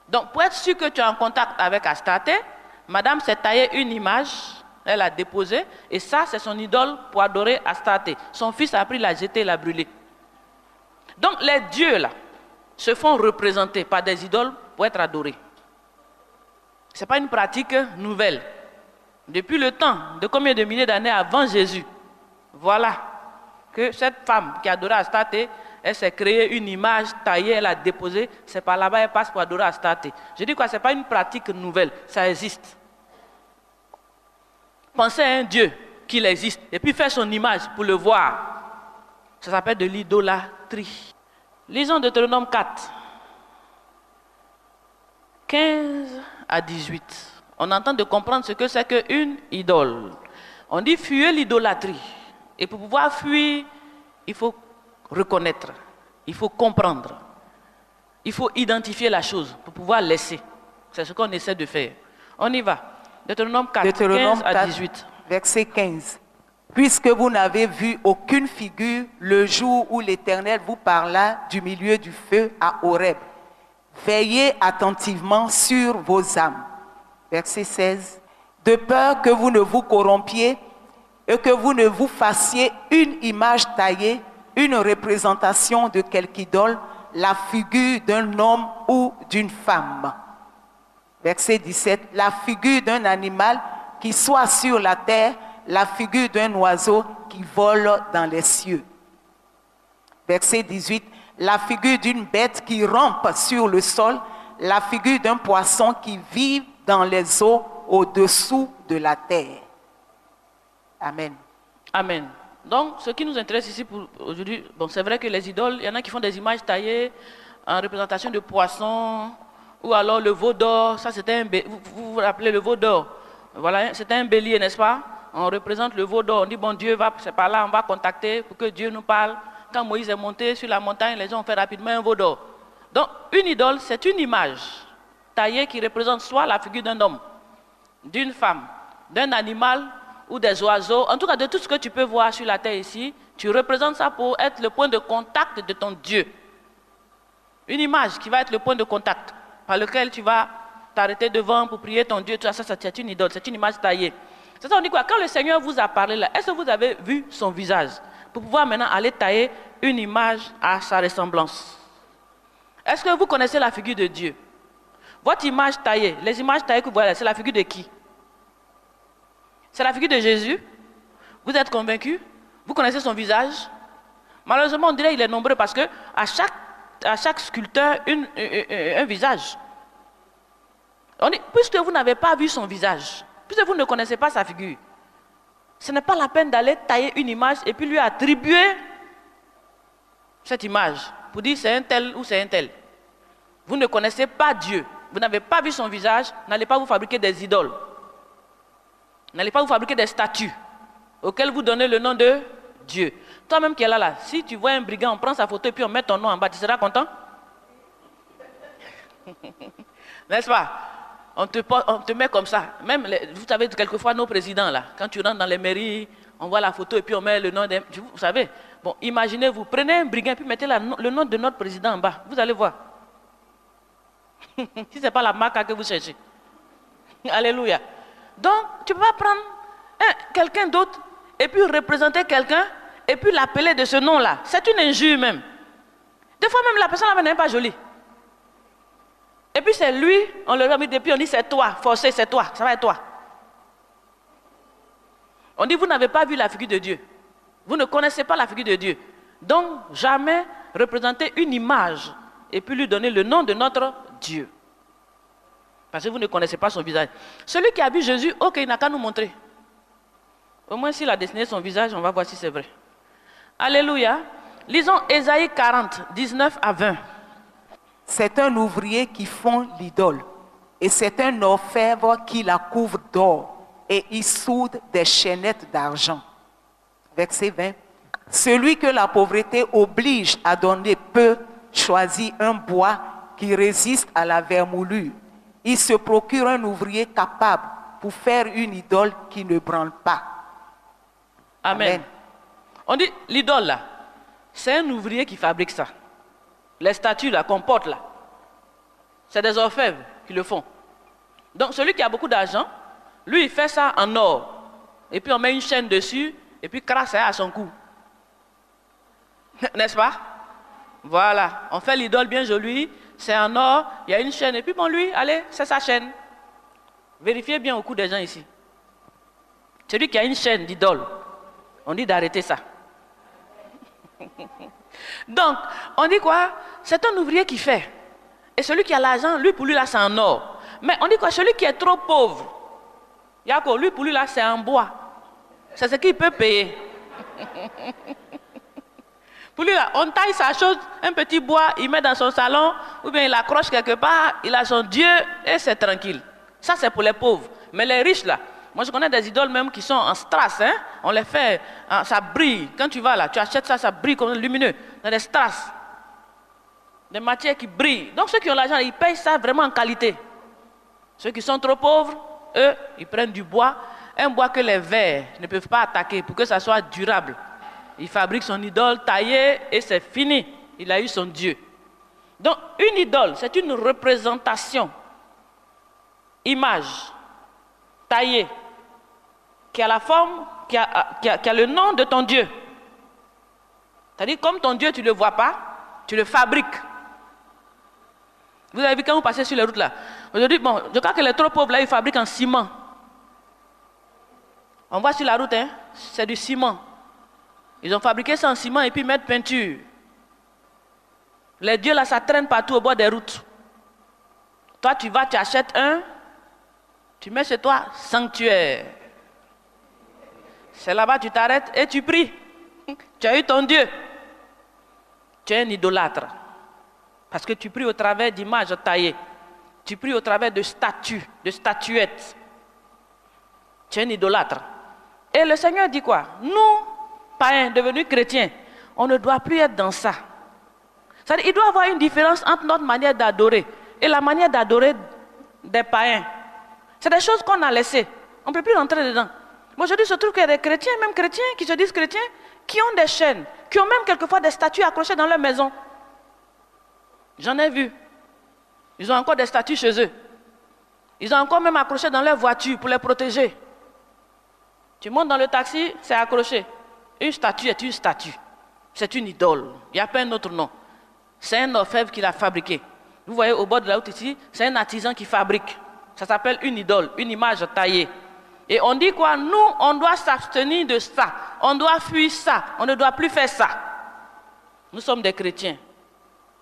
Donc, pour être sûr que tu es en contact avec Astarté, madame s'est taillée une image, elle a déposé, et ça, c'est son idole pour adorer Astarté. Son fils a pris, l'a jeté, l'a brûlé. Donc, les dieux, là, se font représenter par des idoles pour être adorés. Ce n'est pas une pratique nouvelle. Depuis le temps de combien de milliers d'années avant Jésus, voilà que cette femme qui adorait Astarté, elle s'est créée une image taillée, elle a déposé, c'est par là-bas, elle passe pour adorer Astarté. Je dis quoi, ce n'est pas une pratique nouvelle, ça existe. Pensez à un Dieu qu'il existe, et puis faire son image pour le voir. Ça s'appelle de l'idolâtrie. Lisons Deutéronome 4, 15 à 18. On entend de comprendre ce que c'est qu'une idole. On dit fuyez l'idolâtrie. Et pour pouvoir fuir, il faut reconnaître, il faut comprendre, il faut identifier la chose pour pouvoir laisser. C'est ce qu'on essaie de faire. On y va. Deutéronome 4, Deutéronome 15 à 4, 18. verset 15. Puisque vous n'avez vu aucune figure le jour où l'Éternel vous parla du milieu du feu à Horeb, veillez attentivement sur vos âmes. Verset 16. De peur que vous ne vous corrompiez et que vous ne vous fassiez une image taillée, une représentation de quelque idole, la figure d'un homme ou d'une femme. Verset 17. La figure d'un animal qui soit sur la terre, la figure d'un oiseau qui vole dans les cieux. Verset 18. La figure d'une bête qui rampe sur le sol, la figure d'un poisson qui vit dans les eaux au-dessous de la terre. Amen. Amen. Donc, ce qui nous intéresse ici pour aujourd'hui, bon, c'est vrai que les idoles, il y en a qui font des images taillées en représentation de poissons, ou alors le veau d'or. Ça, c'était un bélier. Vous vous rappelez le veau d'or? Voilà, c'était un bélier, n'est-ce pas? On représente le veau d'or. On dit, bon, Dieu va, c'est par là, on va contacter pour que Dieu nous parle. Quand Moïse est monté sur la montagne, les gens ont fait rapidement un veau d'or. Donc, une idole, c'est une image taillée qui représente soit la figure d'un homme, d'une femme, d'un animal ou des oiseaux. En tout cas, de tout ce que tu peux voir sur la terre ici, tu représentes ça pour être le point de contact de ton Dieu. Une image qui va être le point de contact par lequel tu vas t'arrêter devant pour prier ton Dieu. Ça, c'est une idole, c'est une image taillée. C'est ça, on dit quoi? Quand le Seigneur vous a parlé là, est-ce que vous avez vu son visage? Pour pouvoir maintenant aller tailler une image à sa ressemblance. Est-ce que vous connaissez la figure de Dieu? Votre image taillée, les images taillées que vous voyez, c'est la figure de qui? C'est la figure de Jésus? Vous êtes convaincus? Vous connaissez son visage? Malheureusement, on dirait qu'il est nombreux parce que à chaque sculpteur, un visage. On dit, puisque vous n'avez pas vu son visage, puisque vous ne connaissez pas sa figure, ce n'est pas la peine d'aller tailler une image et puis lui attribuer cette image pour dire c'est un tel ou c'est un tel. Vous ne connaissez pas Dieu, vous n'avez pas vu son visage, n'allez pas vous fabriquer des idoles. N'allez pas vous fabriquer des statues auxquelles vous donnez le nom de Dieu. Toi-même qui es là, si tu vois un brigand, on prend sa photo et puis on met ton nom en bas, tu seras content? N'est-ce pas? On te met comme ça. Même, vous savez, quelquefois, nos présidents, là, quand tu rentres dans les mairies, on voit la photo et puis on met le nom de... Vous savez, bon, imaginez-vous, prenez un brigand et puis mettez le nom de notre président en bas. Vous allez voir. Si ce n'est pas la marque que vous cherchez. Alléluia. Donc, tu ne peux pas prendre quelqu'un d'autre et puis représenter quelqu'un et puis l'appeler de ce nom-là. C'est une injure même. Des fois même, la personne n'est même pas jolie. Et puis c'est lui, on le remet depuis, on dit c'est toi, forcé, c'est toi, ça va être toi. On dit vous n'avez pas vu la figure de Dieu. Vous ne connaissez pas la figure de Dieu. Donc jamais représenter une image et puis lui donner le nom de notre Dieu. Parce que vous ne connaissez pas son visage. Celui qui a vu Jésus, ok, il n'a qu'à nous montrer. Au moins s'il a dessiné son visage, on va voir si c'est vrai. Alléluia. Lisons Ésaïe 40, 19 à 20. C'est un ouvrier qui fond l'idole, et c'est un orfèvre qui la couvre d'or, et il soude des chaînettes d'argent. Verset 20. Celui que la pauvreté oblige à donner peu choisit un bois qui résiste à la vermoulure. Il se procure un ouvrier capable pour faire une idole qui ne branle pas. Amen. Amen. On dit l'idole là, c'est un ouvrier qui fabrique ça. Les statues là, qu'on porte là, c'est des orfèvres qui le font. Donc celui qui a beaucoup d'argent, lui il fait ça en or. Et puis on met une chaîne dessus, et puis crasse à son cou. N'est-ce pas? Voilà, on fait l'idole bien jolie, c'est en or, il y a une chaîne, et puis bon lui, allez, c'est sa chaîne. Vérifiez bien au cou des gens ici. Celui qui a une chaîne d'idole, on dit d'arrêter ça. Donc, on dit quoi? C'est un ouvrier qui fait. Et celui qui a l'argent, lui, pour lui, là, c'est en or. Mais on dit quoi? Celui qui est trop pauvre, Yako, lui, pour lui, là, c'est en bois. C'est ce qu'il peut payer. Pour lui, là, on taille sa chose, un petit bois, il met dans son salon, ou bien il accroche quelque part, il a son Dieu, et c'est tranquille. Ça, c'est pour les pauvres. Mais les riches, là, Moi, je connais des idoles même qui sont en strass. Hein? On les fait, ça brille. Quand tu vas là, tu achètes ça, ça brille comme lumineux. Dans des strass. Des matières qui brillent. Donc, ceux qui ont l'argent, ils payent ça vraiment en qualité. Ceux qui sont trop pauvres, eux, ils prennent du bois. Un bois que les vers ne peuvent pas attaquer pour que ça soit durable. Il fabrique son idole taillée et c'est fini. Il a eu son Dieu. Donc, une idole, c'est une représentation, image, taillée, qui a la forme, qui a le nom de ton Dieu. C'est-à-dire, comme ton Dieu, tu ne le vois pas, tu le fabriques. Vous avez vu quand vous passez sur les routes là. Aujourd'hui, bon, je crois que les trop pauvres là, ils fabriquent en ciment. On voit sur la route, hein, c'est du ciment. Ils ont fabriqué ça en ciment et puis mettent peinture. Les dieux là, ça traîne partout au bord des routes. Toi, tu vas, tu achètes un, tu mets chez toi, sanctuaire. C'est là-bas, tu t'arrêtes et tu pries. Tu as eu ton Dieu. Tu es un idolâtre. Parce que tu pries au travers d'images taillées. Tu pries au travers de statues, de statuettes. Tu es un idolâtre. Et le Seigneur dit quoi? Nous, païens, devenus chrétiens, on ne doit plus être dans ça. C'est-à-dire, il doit y avoir une différence entre notre manière d'adorer et la manière d'adorer des païens. C'est des choses qu'on a laissées. On ne peut plus rentrer dedans. Moi, aujourd'hui, je trouve qu'il y a des chrétiens, même chrétiens, qui se disent chrétiens, qui ont des chaînes, qui ont même quelquefois des statues accrochées dans leur maison. J'en ai vu. Ils ont encore des statues chez eux. Ils ont encore même accroché dans leur voiture pour les protéger. Tu montes dans le taxi, c'est accroché. Une statue est une statue. C'est une idole. Il n'y a pas un autre nom. C'est un orfèvre qui l'a fabriqué. Vous voyez au bord de la route ici, c'est un artisan qui fabrique. Ça s'appelle une idole, une image taillée. Et on dit quoi? Nous, on doit s'abstenir de ça. On doit fuir ça. On ne doit plus faire ça. Nous sommes des chrétiens.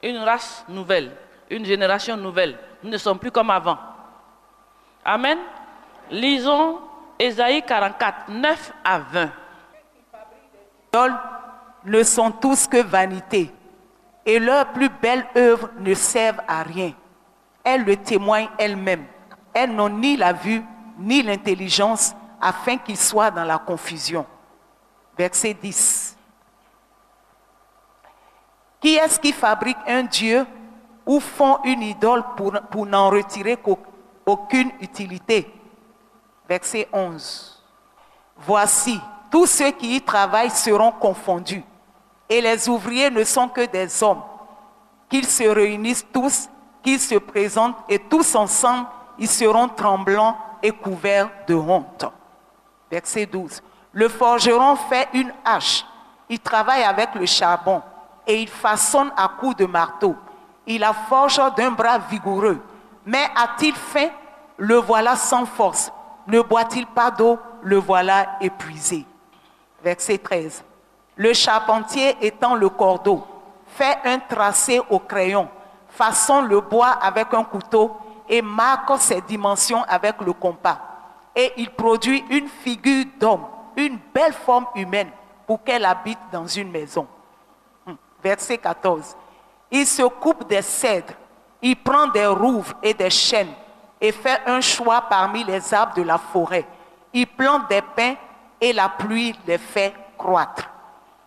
Une race nouvelle. Une génération nouvelle. Nous ne sommes plus comme avant. Amen. Lisons Ésaïe 44, 9 à 20. Les idoles ne sont tous que vanité, et leurs plus belles œuvres ne servent à rien. Elles le témoignent elles-mêmes. Elles n'ont ni la vue, ni l'intelligence, afin qu'ils soient dans la confusion. Verset 10. Qui est-ce qui fabrique un Dieu ou font une idole pour n'en retirer aucune utilité? Verset 11. Voici, tous ceux qui y travaillent seront confondus, et les ouvriers ne sont que des hommes. Qu'ils se réunissent tous, qu'ils se présentent, et tous ensemble, ils seront tremblants et couverts de honte. Verset 12. Le forgeron fait une hache, il travaille avec le charbon, et il façonne à coups de marteau. Il la forge d'un bras vigoureux. Mais a-t-il faim? Le voilà sans force. Ne boit-il pas d'eau? Le voilà épuisé. Verset 13. Le charpentier étend le cordeau, fait un tracé au crayon, façonne le bois avec un couteau et marque ses dimensions avec le compas. Et il produit une figure d'homme, une belle forme humaine pour qu'elle habite dans une maison. Verset 14. Il se coupe des cèdres, il prend des rouvres et des chênes et fait un choix parmi les arbres de la forêt. Il plante des pins et la pluie les fait croître.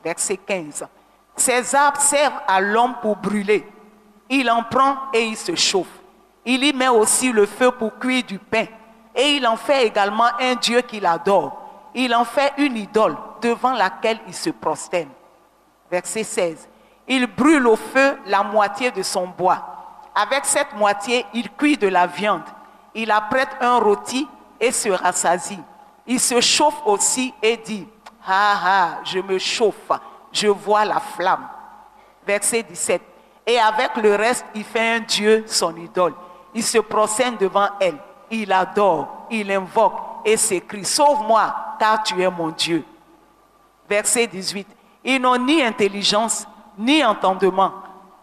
Verset 15. Ces arbres servent à l'homme pour brûler. Il en prend et il se chauffe. Il y met aussi le feu pour cuire du pain. Et il en fait également un Dieu qu'il adore. Il en fait une idole devant laquelle il se prosterne. Verset 16. Il brûle au feu la moitié de son bois. Avec cette moitié, il cuit de la viande. Il apprête un rôti et se rassasie. Il se chauffe aussi et dit, « Ah ah, je me chauffe, je vois la flamme. » Verset 17. Et avec le reste, il fait un Dieu, son idole. Il se prosterne devant elle. Il adore, il invoque et s'écrie, « Sauve-moi, car tu es mon Dieu. » Verset 18. Ils n'ont ni intelligence, ni entendement,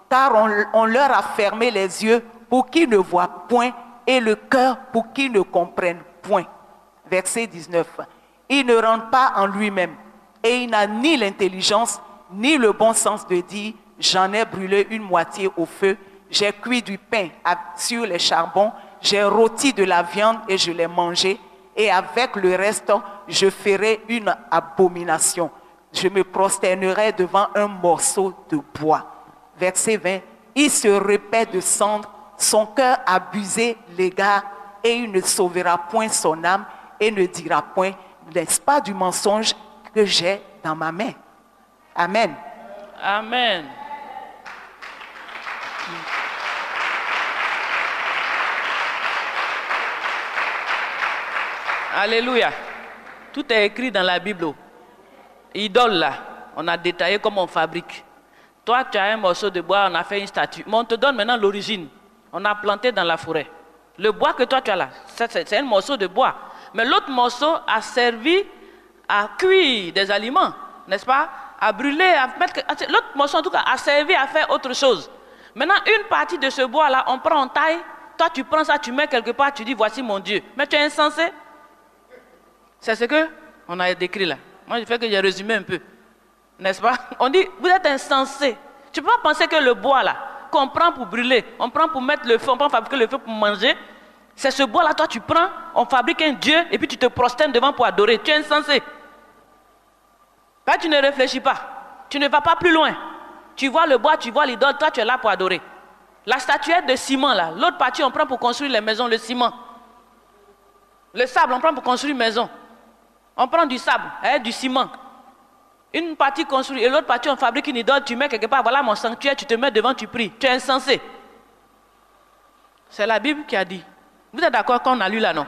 car on leur a fermé les yeux pour qu'ils ne voient point et le cœur pour qu'ils ne comprennent point. Verset 19. Il ne rentre pas en lui-même et il n'a ni l'intelligence ni le bon sens de dire « J'en ai brûlé une moitié au feu, j'ai cuit du pain sur les charbons, j'ai rôti de la viande et je l'ai mangé, et avec le reste, je ferai une abomination. Je me prosternerai devant un morceau de bois. Verset 20. Il se répète de cendre, son cœur abusé l'égard, et il ne sauvera point son âme, et ne dira point, n'est-ce pas du mensonge que j'ai dans ma main? Amen. Amen. Alléluia. Tout est écrit dans la Bible. Idole là, on a détaillé comment on fabrique. Toi, tu as un morceau de bois, on a fait une statue. Mais on te donne maintenant l'origine. On a planté dans la forêt. Le bois que toi tu as là, c'est un morceau de bois. Mais l'autre morceau a servi à cuire des aliments, n'est-ce pas? À brûler, à mettre... L'autre morceau en tout cas a servi à faire autre chose. Maintenant, une partie de ce bois-là, on prend en taille. Toi, tu prends ça, tu mets quelque part, tu dis, voici mon Dieu. Mais tu es insensé. C'est ce qu'on a décrit là. Moi, je fais que j'ai résumé un peu. N'est-ce pas? On dit, vous êtes insensé. Tu peux pas penser que le bois là, qu'on prend pour brûler, on prend pour mettre le feu, on prend pour fabriquer le feu pour manger. C'est ce bois là, toi tu prends, on fabrique un Dieu et puis tu te prosternes devant pour adorer. Tu es insensé. Là, tu ne réfléchis pas. Tu ne vas pas plus loin. Tu vois le bois, tu vois l'idole, toi tu es là pour adorer. La statuette de ciment là, l'autre partie on prend pour construire les maisons, le ciment. Le sable, on prend pour construire une maison. On prend du sable, du ciment. Une partie construite et l'autre partie on fabrique une idole, tu mets quelque part, voilà mon sanctuaire, tu te mets devant, tu pries. Tu es insensé. C'est la Bible qui a dit. Vous êtes d'accord quand on a lu là, non?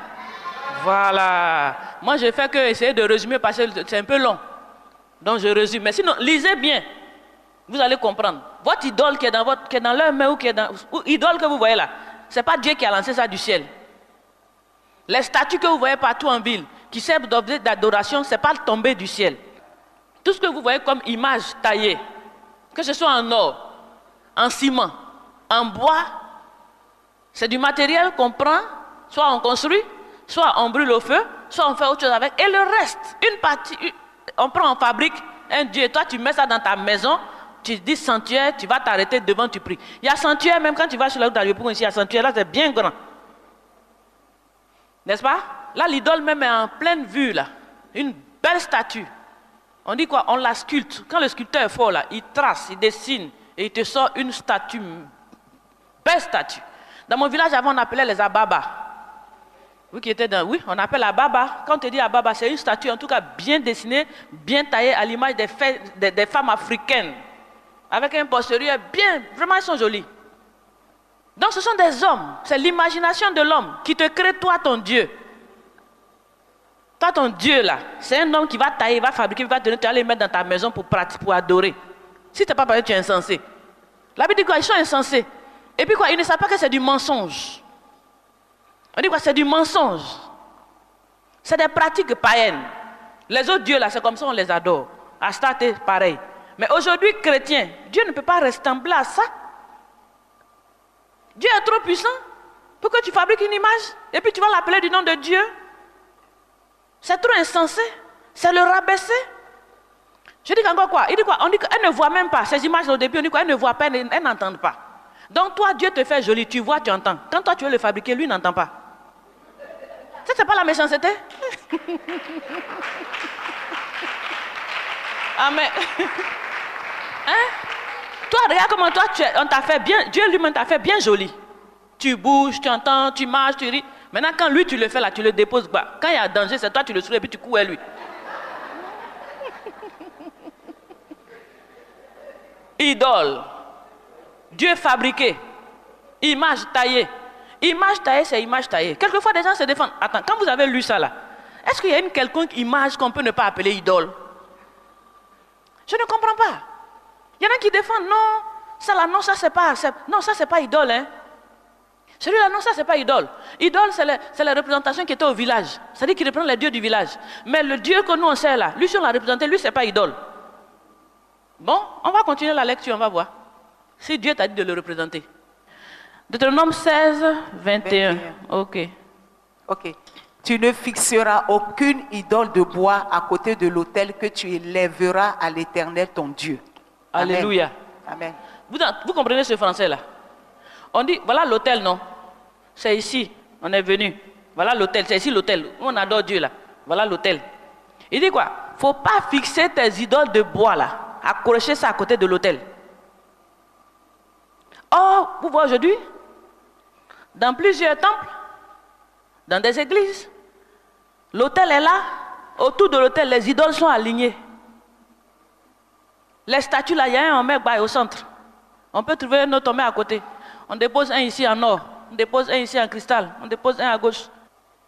Voilà. Moi je fais que essayer de résumer parce que c'est un peu long. Donc je résume. Mais sinon, lisez bien. Vous allez comprendre. Votre idole qui est dans leur main ou qui est dans... Idole que vous voyez là, ce n'est pas Dieu qui a lancé ça du ciel. Les statues que vous voyez partout en ville, qui servent d'objet d'adoration, ce n'est pas tombé du ciel. Tout ce que vous voyez comme image taillée, que ce soit en or, en ciment, en bois, c'est du matériel qu'on prend, soit on construit, soit on brûle au feu, soit on fait autre chose avec. Et le reste, une partie, on prend, on fabrique un Dieu. Et toi, tu mets ça dans ta maison, tu dis sanctuaire, tu vas t'arrêter devant, tu pries. Il y a sanctuaire, même quand tu vas sur la route d'Aliopougon ici, il y a sanctuaire, là, c'est bien grand. N'est-ce pas? Là, l'idole même est en pleine vue, là. Une belle statue. On dit quoi? On la sculpte. Quand le sculpteur est fort, là, il trace, il dessine, et il te sort une statue. Belle statue. Dans mon village, avant, on appelait les ababas. Vous qui étiez dans... Oui, on appelle ababa. Quand on te dit ababa, c'est une statue, en tout cas, bien dessinée, bien taillée, à l'image des femmes africaines. Avec un postérieur bien... Vraiment, elles sont jolies. Donc, ce sont des hommes. C'est l'imagination de l'homme qui te crée, toi, ton Dieu. Toi, ton Dieu, là, c'est un homme qui va tailler, va fabriquer, va te aller mettre dans ta maison pour pratiquer, pour adorer. Si tu n'es pas parlé, tu es insensé. La Bible dit quoi? Ils sont insensés. Et puis quoi? Ils ne savent pas que c'est du mensonge. On dit quoi? C'est du mensonge. C'est des pratiques païennes. Les autres dieux, là, c'est comme ça, on les adore. Astarte, pareil. Mais aujourd'hui, chrétien, Dieu ne peut pas ressembler à ça. Dieu est trop puissant pour que tu fabriques une image et puis tu vas l'appeler du nom de Dieu. C'est trop insensé. C'est le rabaisser. Je dis encore quoi? Il dit quoi? On dit qu'elle ne voit même pas. Ces images au début, on dit quoi? Elle ne voit pas, elle n'entend pas. Donc toi, Dieu te fait joli, tu vois, tu entends. Quand toi, tu veux le fabriquer, lui n'entend pas. Ça, c'est pas la méchanceté? Amen. Hein? Toi, regarde comment toi, on t'a fait bien, Dieu lui-même t'a fait bien joli. Tu bouges, tu entends, tu marches, tu ris. Maintenant, quand lui, tu le fais là, tu le déposes bas. Quand il y a danger, c'est toi, tu le soulèves et puis tu cours à lui. Idole. Dieu fabriqué. Image taillée. Image taillée, c'est image taillée. Quelquefois, des gens se défendent. Attends, quand vous avez lu ça là, est-ce qu'il y a une quelconque image qu'on peut ne pas appeler idole? Je ne comprends pas. Il y en a qui défendent, non, ça là, non, ça c'est pas, non, ça c'est pas idole, hein. Celui-là, non, ça c'est pas idole. Idole, c'est la représentation qui était au village. C'est-à-dire qu'il représente les dieux du village. Mais le Dieu que nous on sait là, lui si on l'a représenté, lui c'est pas idole. Bon, on va continuer la lecture, on va voir. Si Dieu t'a dit de le représenter. Deutéronome 16, 21. Ok. Ok. Tu ne fixeras aucune idole de bois à côté de l'autel que tu élèveras à l'Éternel ton Dieu. Amen. Alléluia. Amen. Vous comprenez ce français là? On dit, voilà l'autel, non? C'est ici, on est venu. Voilà l'autel, c'est ici l'autel. On adore Dieu là. Voilà l'autel. Il dit quoi? Faut pas fixer tes idoles de bois là, accrocher ça à côté de l'autel. Or, vous voyez aujourd'hui, dans plusieurs temples, dans des églises, l'autel est là, autour de l'autel, les idoles sont alignées. Les statues là, il y a un mec au centre. On peut trouver un autre homme à côté. On dépose un ici en or, on dépose un ici en cristal, on dépose un à gauche.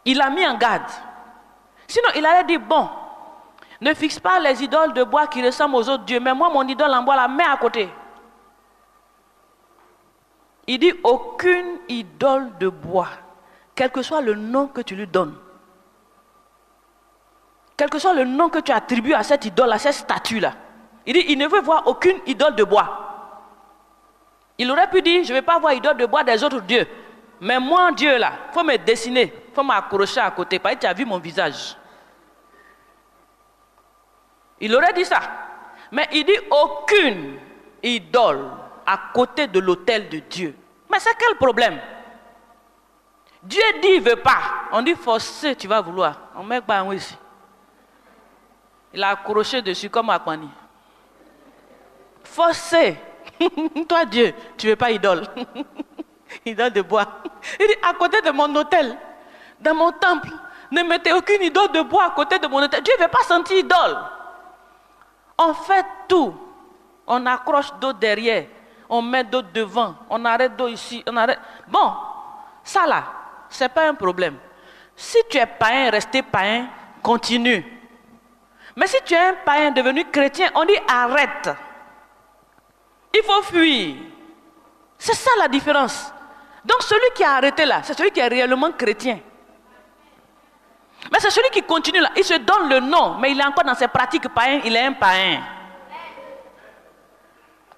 Il a mis en garde. Sinon, il allait dire, bon, ne fixe pas les idoles de bois qui ressemblent aux autres dieux, mais moi, mon idole en bois, la mets à côté. Il dit, aucune idole de bois, quel que soit le nom que tu lui donnes, quel que soit le nom que tu attribues à cette idole, à cette statue-là, il dit, il ne veut voir aucune idole de bois. Il aurait pu dire, je ne vais pas voir idole de bois des autres dieux. Mais moi, Dieu, là, il faut me dessiner, il faut m'accrocher à côté, parce que tu as vu mon visage. Il aurait dit ça. Mais il dit, aucune idole à côté de l'autel de Dieu. Mais c'est quel problème? Dieu dit, il ne veut pas. On dit, forcé, tu vas vouloir. On met pas un ici. Il a accroché dessus comme Akmani. Forcé. Toi, Dieu, tu ne veux pas idole. Idole de bois. Il dit, à côté de mon autel, dans mon temple, ne mettez aucune idole de bois à côté de mon autel. Dieu ne veut pas sentir idole. On fait tout. On accroche d'autres derrière. On met d'autres devant. On arrête d'autres ici. On arrête. Bon, ça là, ce n'est pas un problème. Si tu es païen, rester païen, continue. Mais si tu es un païen devenu chrétien, on dit arrête. Il faut fuir. C'est ça la différence. Donc celui qui a arrêté là, c'est celui qui est réellement chrétien. Mais c'est celui qui continue là, il se donne le nom, mais il est encore dans ses pratiques païennes, il est un païen.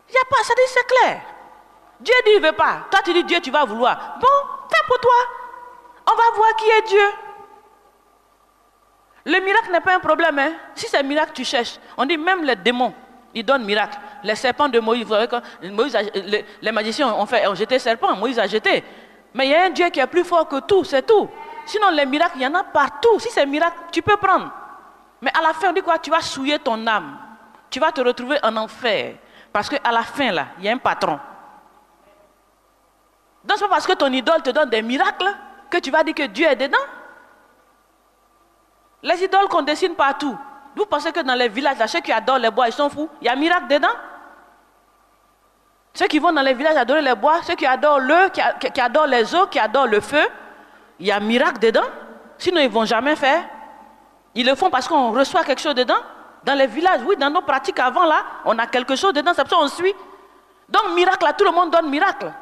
Il n'y a pas, ça dit c'est clair. Dieu dit il ne veut pas, toi tu dis Dieu tu vas vouloir. Bon, fais pour toi. On va voir qui est Dieu. Le miracle n'est pas un problème, hein. Si c'est un miracle tu cherches, on dit même les démons, ils donnent miracle. Les serpents de Moïse, les magiciens ont jeté serpent, Moïse a jeté. Mais il y a un Dieu qui est plus fort que tout, c'est tout. Sinon les miracles, il y en a partout. Si c'est un miracle, tu peux prendre. Mais à la fin, on dit quoi? Tu vas souiller ton âme. Tu vas te retrouver en enfer. Parce qu'à la fin, là, il y a un patron. Donc c'est pas parce que ton idole te donne des miracles que tu vas dire que Dieu est dedans. Les idoles qu'on dessine partout. Vous pensez que dans les villages, là, ceux qui adorent les bois, ils sont fous? Il y a un miracle dedans. Ceux qui vont dans les villages adorer les bois, ceux qui adorent l'eau, qui adorent les eaux, qui adorent le feu, il y a un miracle dedans. Sinon, ils ne vont jamais faire. Ils le font parce qu'on reçoit quelque chose dedans. Dans les villages, oui, dans nos pratiques avant, là, on a quelque chose dedans, c'est pour ça qu'on suit. Donc, miracle, là, tout le monde donne miracle.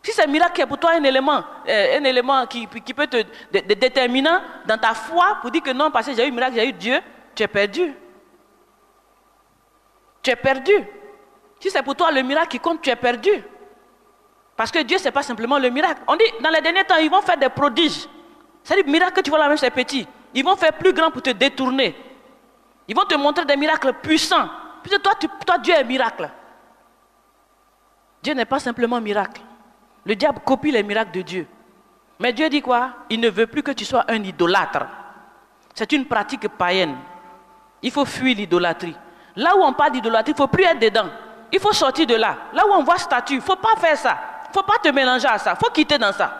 Si c'est un miracle qui est pour toi un élément qui peut te déterminer dans ta foi pour dire que non, parce que j'ai eu miracle, j'ai eu Dieu, tu es perdu. Tu es perdu. Si c'est pour toi le miracle qui compte, tu es perdu. Parce que Dieu, ce n'est pas simplement le miracle. On dit, dans les derniers temps, ils vont faire des prodiges. C'est-à-dire, miracle que tu vois là même, c'est petit. Ils vont faire plus grand pour te détourner. Ils vont te montrer des miracles puissants. Puisque toi, Dieu est miracle. Dieu n'est pas simplement miracle. Le diable copie les miracles de Dieu. Mais Dieu dit quoi? Il ne veut plus que tu sois un idolâtre. C'est une pratique païenne. Il faut fuir l'idolâtrie. Là où on parle d'idolâtrie, il ne faut plus être dedans. Il faut sortir de là. Là où on voit statue, il ne faut pas faire ça. Il ne faut pas te mélanger à ça. Il faut quitter dans ça.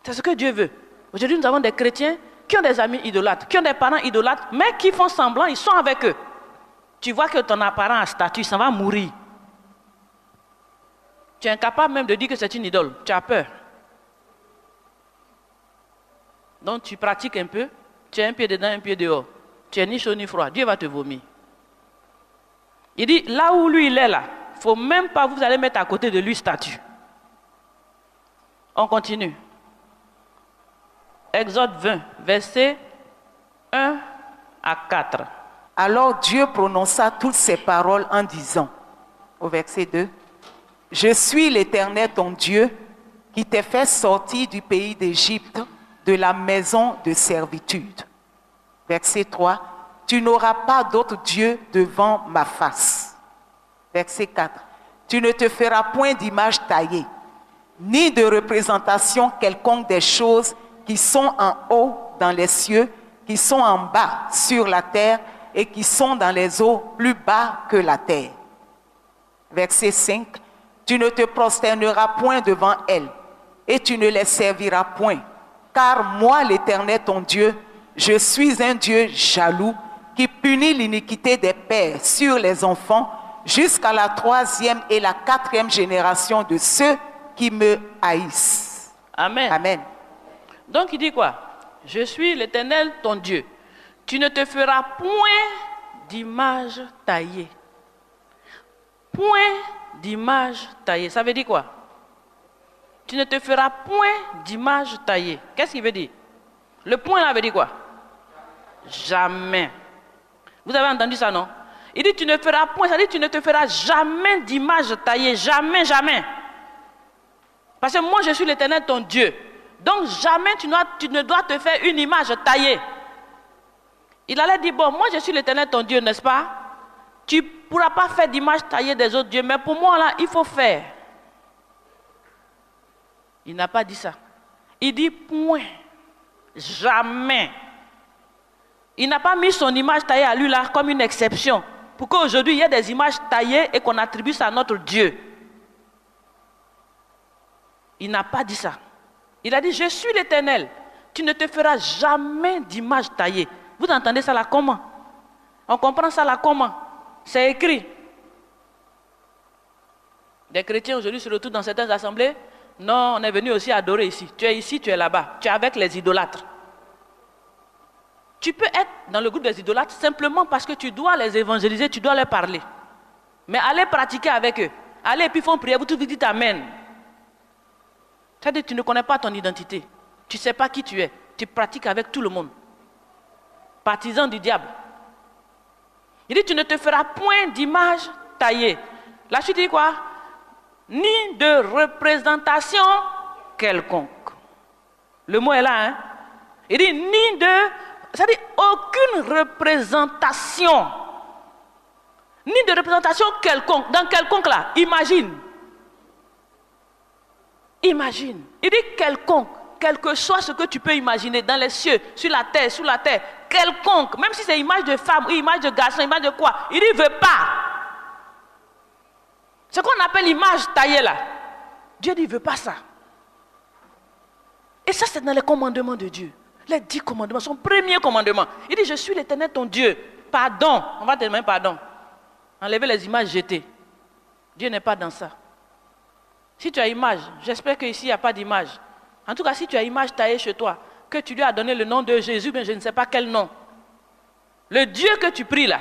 C'est ce que Dieu veut. Aujourd'hui, nous avons des chrétiens qui ont des amis idolâtres, qui ont des parents idolâtres, mais qui font semblant, ils sont avec eux. Tu vois que ton parent a statue, ça va mourir. Tu es incapable même de dire que c'est une idole. Tu as peur. Donc tu pratiques un peu, tu as un pied dedans, un pied dehors. Tu es ni chaud ni froid. Dieu va te vomir. Il dit, là où lui il est là, il ne faut même pas vous allez mettre à côté de lui statue. On continue. Exode 20, versets 1 à 4. Alors Dieu prononça toutes ces paroles en disant, au verset 2, « Je suis l'Éternel ton Dieu, qui t'ai fait sortir du pays d'Égypte, de la maison de servitude. » Verset 3, « Tu n'auras pas d'autre Dieu devant ma face. » Verset 4, « Tu ne te feras point d'image taillée, ni de représentation quelconque des choses qui sont en haut dans les cieux, qui sont en bas sur la terre et qui sont dans les eaux plus bas que la terre. Verset 5. Tu ne te prosterneras point devant elles et tu ne les serviras point. Car moi, l'Éternel, ton Dieu, je suis un Dieu jaloux qui punit l'iniquité des pères sur les enfants jusqu'à la 3e et la 4e génération de ceux qui me haïssent. Amen. Amen. Donc il dit quoi? Je suis l'Éternel, ton Dieu. Tu ne te feras point d'image taillée. Point d'image taillée. Ça veut dire quoi? Tu ne te feras point d'image taillée. Qu'est-ce qu'il veut dire? Le point là veut dire quoi? Jamais. Vous avez entendu ça, non? Il dit tu ne feras point, ça veut dire tu ne te feras jamais d'image taillée. Jamais, jamais. Parce que moi je suis l'Éternel ton Dieu. Donc jamais tu ne dois te faire une image taillée. Il allait dire, bon, moi je suis l'Éternel ton Dieu, n'est-ce pas? Tu ne pourras pas faire d'image taillée des autres dieux, mais pour moi là, il faut faire. Il n'a pas dit ça. Il dit point. Jamais. Il n'a pas mis son image taillée à lui là comme une exception. Pour qu'aujourd'hui il y ait des images taillées et qu'on attribue ça à notre Dieu. Il n'a pas dit ça. Il a dit, je suis l'Éternel. Tu ne te feras jamais d'image taillée. Vous entendez ça là comment? On comprend ça là comment? C'est écrit. Des chrétiens aujourd'hui se retrouvent dans certaines assemblées. Non, on est venu aussi adorer ici. Tu es ici, tu es là-bas. Tu es avec les idolâtres. Tu peux être dans le groupe des idolâtres simplement parce que tu dois les évangéliser, tu dois leur parler. Mais allez pratiquer avec eux. Allez et puis font prière, vous tous vous dites Amen. C'est-à-dire que tu ne connais pas ton identité. Tu ne sais pas qui tu es. Tu pratiques avec tout le monde. Partisan du diable. Il dit tu ne te feras point d'image taillée. La suite dit quoi? Ni de représentation quelconque. Le mot est là, hein? Il dit ni de... C'est-à-dire aucune représentation. Ni de représentation quelconque. Dans quelconque là, imagine. Imagine. Il dit quelconque. Quel que soit ce que tu peux imaginer dans les cieux, sur la terre, sous la terre. Quelconque. Même si c'est image de femme, image de garçon, image de quoi. Il dit veut pas. Ce qu'on appelle l'image taillée là. Dieu dit, il ne veut pas ça. Et ça, c'est dans les commandements de Dieu. Les 10 commandements, son premier commandement. Il dit, je suis l'Éternel ton Dieu. Pardon. On va te demander pardon. Enlever les images jetées. Dieu n'est pas dans ça. Si tu as image, j'espère qu'ici, il n'y a pas d'image. En tout cas, si tu as image taillée chez toi, que tu lui as donné le nom de Jésus, mais je ne sais pas quel nom. Le Dieu que tu pries là,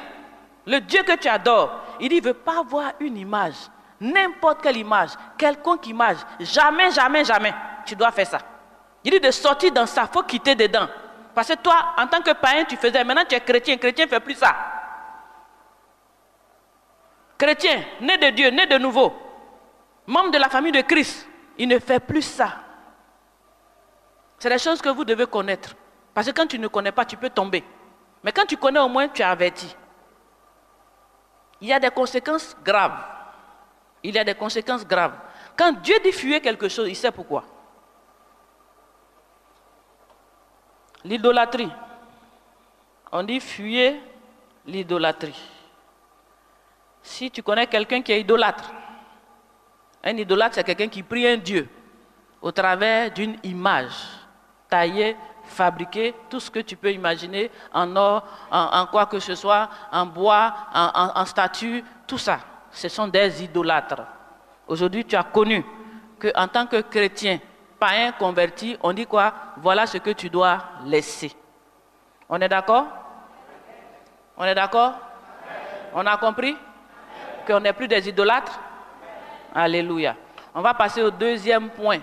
le Dieu que tu adores, il dit, il ne veut pas voir une image. N'importe quelle image, quelconque image, jamais, jamais, jamais, tu dois faire ça. Il dit de sortir dans ça, il faut quitter dedans. Parce que toi, en tant que païen, tu faisais, maintenant tu es chrétien, chrétien ne fait plus ça. Chrétien, né de Dieu, né de nouveau, membre de la famille de Christ, il ne fait plus ça. C'est des choses que vous devez connaître. Parce que quand tu ne connais pas, tu peux tomber. Mais quand tu connais au moins, tu es averti. Il y a des conséquences graves. Il y a des conséquences graves. Quand Dieu dit fuir quelque chose, il sait pourquoi. L'idolâtrie. On dit fuyer l'idolâtrie. Si tu connais quelqu'un qui est idolâtre, un idolâtre, c'est quelqu'un qui prie un Dieu au travers d'une image taillée, fabriquée, tout ce que tu peux imaginer, en or, en quoi que ce soit, en bois, en statue, tout ça. Ce sont des idolâtres. Aujourd'hui, tu as connu qu'en tant que chrétien, païen converti, on dit quoi? Voilà ce que tu dois laisser. On est d'accord? On est d'accord? On a compris? Qu'on n'est plus des idolâtres? Alléluia. On va passer au deuxième point.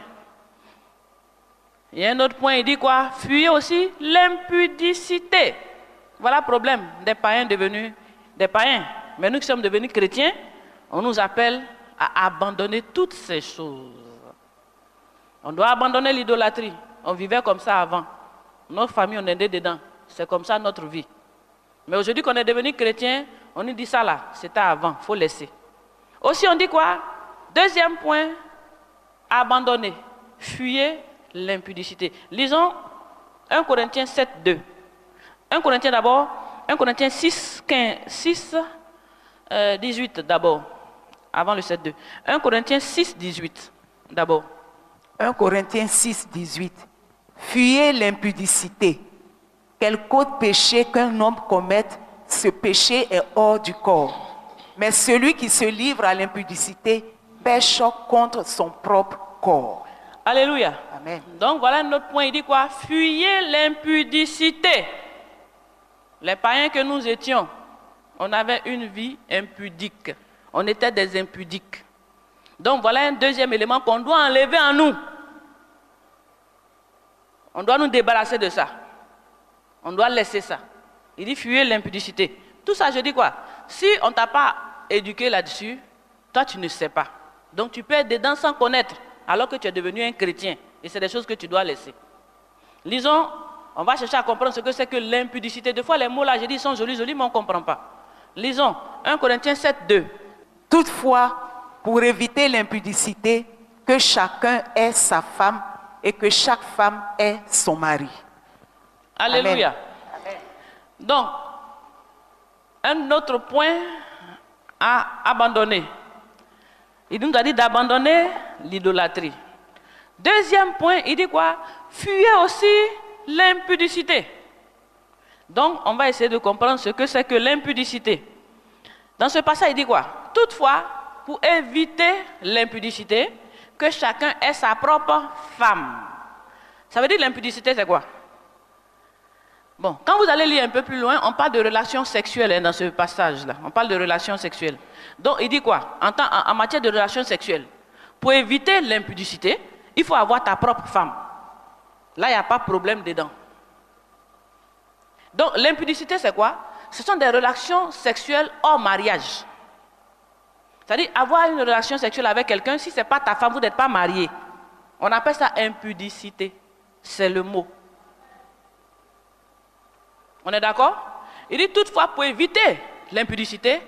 Il y a un autre point, il dit quoi? Fuyez aussi l'impudicité. Voilà le problème des païens devenus des païens. Mais nous qui sommes devenus chrétiens, on nous appelle à abandonner toutes ces choses. On doit abandonner l'idolâtrie. On vivait comme ça avant. Notre famille, on était dedans. C'est comme ça notre vie. Mais aujourd'hui qu'on est devenu chrétien, on nous dit ça là, c'était avant, il faut laisser. Aussi on dit quoi? Deuxième point, abandonner, fuyez l'impudicité. Lisons 1 Corinthiens 7, 2. 1 Corinthiens d'abord. 1 Corinthiens 6, 18 d'abord. Avant le 7, 2. 1 Corinthiens 6, 18 d'abord. 1 Corinthiens 6, 18. Fuyez l'impudicité. Quelque autre péché qu'un homme commette, ce péché est hors du corps. Mais celui qui se livre à l'impudicité pêche contre son propre corps. Alléluia. Amen. Donc voilà notre point. Il dit quoi? Fuyez l'impudicité. Les païens que nous étions, on avait une vie impudique. On était des impudiques. Donc voilà un deuxième élément qu'on doit enlever en nous. On doit nous débarrasser de ça. On doit laisser ça. Il dit fuyez l'impudicité. Tout ça, je dis quoi? Si on ne t'a pas éduqué là-dessus, toi tu ne sais pas. Donc tu peux être dedans sans connaître, alors que tu es devenu un chrétien. Et c'est des choses que tu dois laisser. Lisons, on va chercher à comprendre ce que c'est que l'impudicité. Des fois les mots là, je dis, ils sont jolis, mais on ne comprend pas. Lisons 1 Corinthiens 7, 2. Toutefois, pour éviter l'impudicité, que chacun ait sa femme et que chaque femme ait son mari. Alléluia. Amen. Donc, un autre point à abandonner. Il nous a dit d'abandonner l'idolâtrie. Deuxième point, il dit quoi? Fuyez aussi l'impudicité. Donc, on va essayer de comprendre ce que c'est que l'impudicité. Dans ce passage, il dit quoi? Toutefois, pour éviter l'impudicité, que chacun ait sa propre femme. Ça veut dire l'impudicité, c'est quoi? Bon, quand vous allez lire un peu plus loin, on parle de relations sexuelles dans ce passage-là. On parle de relations sexuelles. Donc, il dit quoi? En matière de relations sexuelles, pour éviter l'impudicité, il faut avoir ta propre femme. Là, il n'y a pas de problème dedans. Donc, l'impudicité, c'est quoi? Ce sont des relations sexuelles hors mariage. C'est-à-dire, avoir une relation sexuelle avec quelqu'un, si ce n'est pas ta femme, vous n'êtes pas marié. On appelle ça impudicité. C'est le mot. On est d'accord? Il dit toutefois, pour éviter l'impudicité,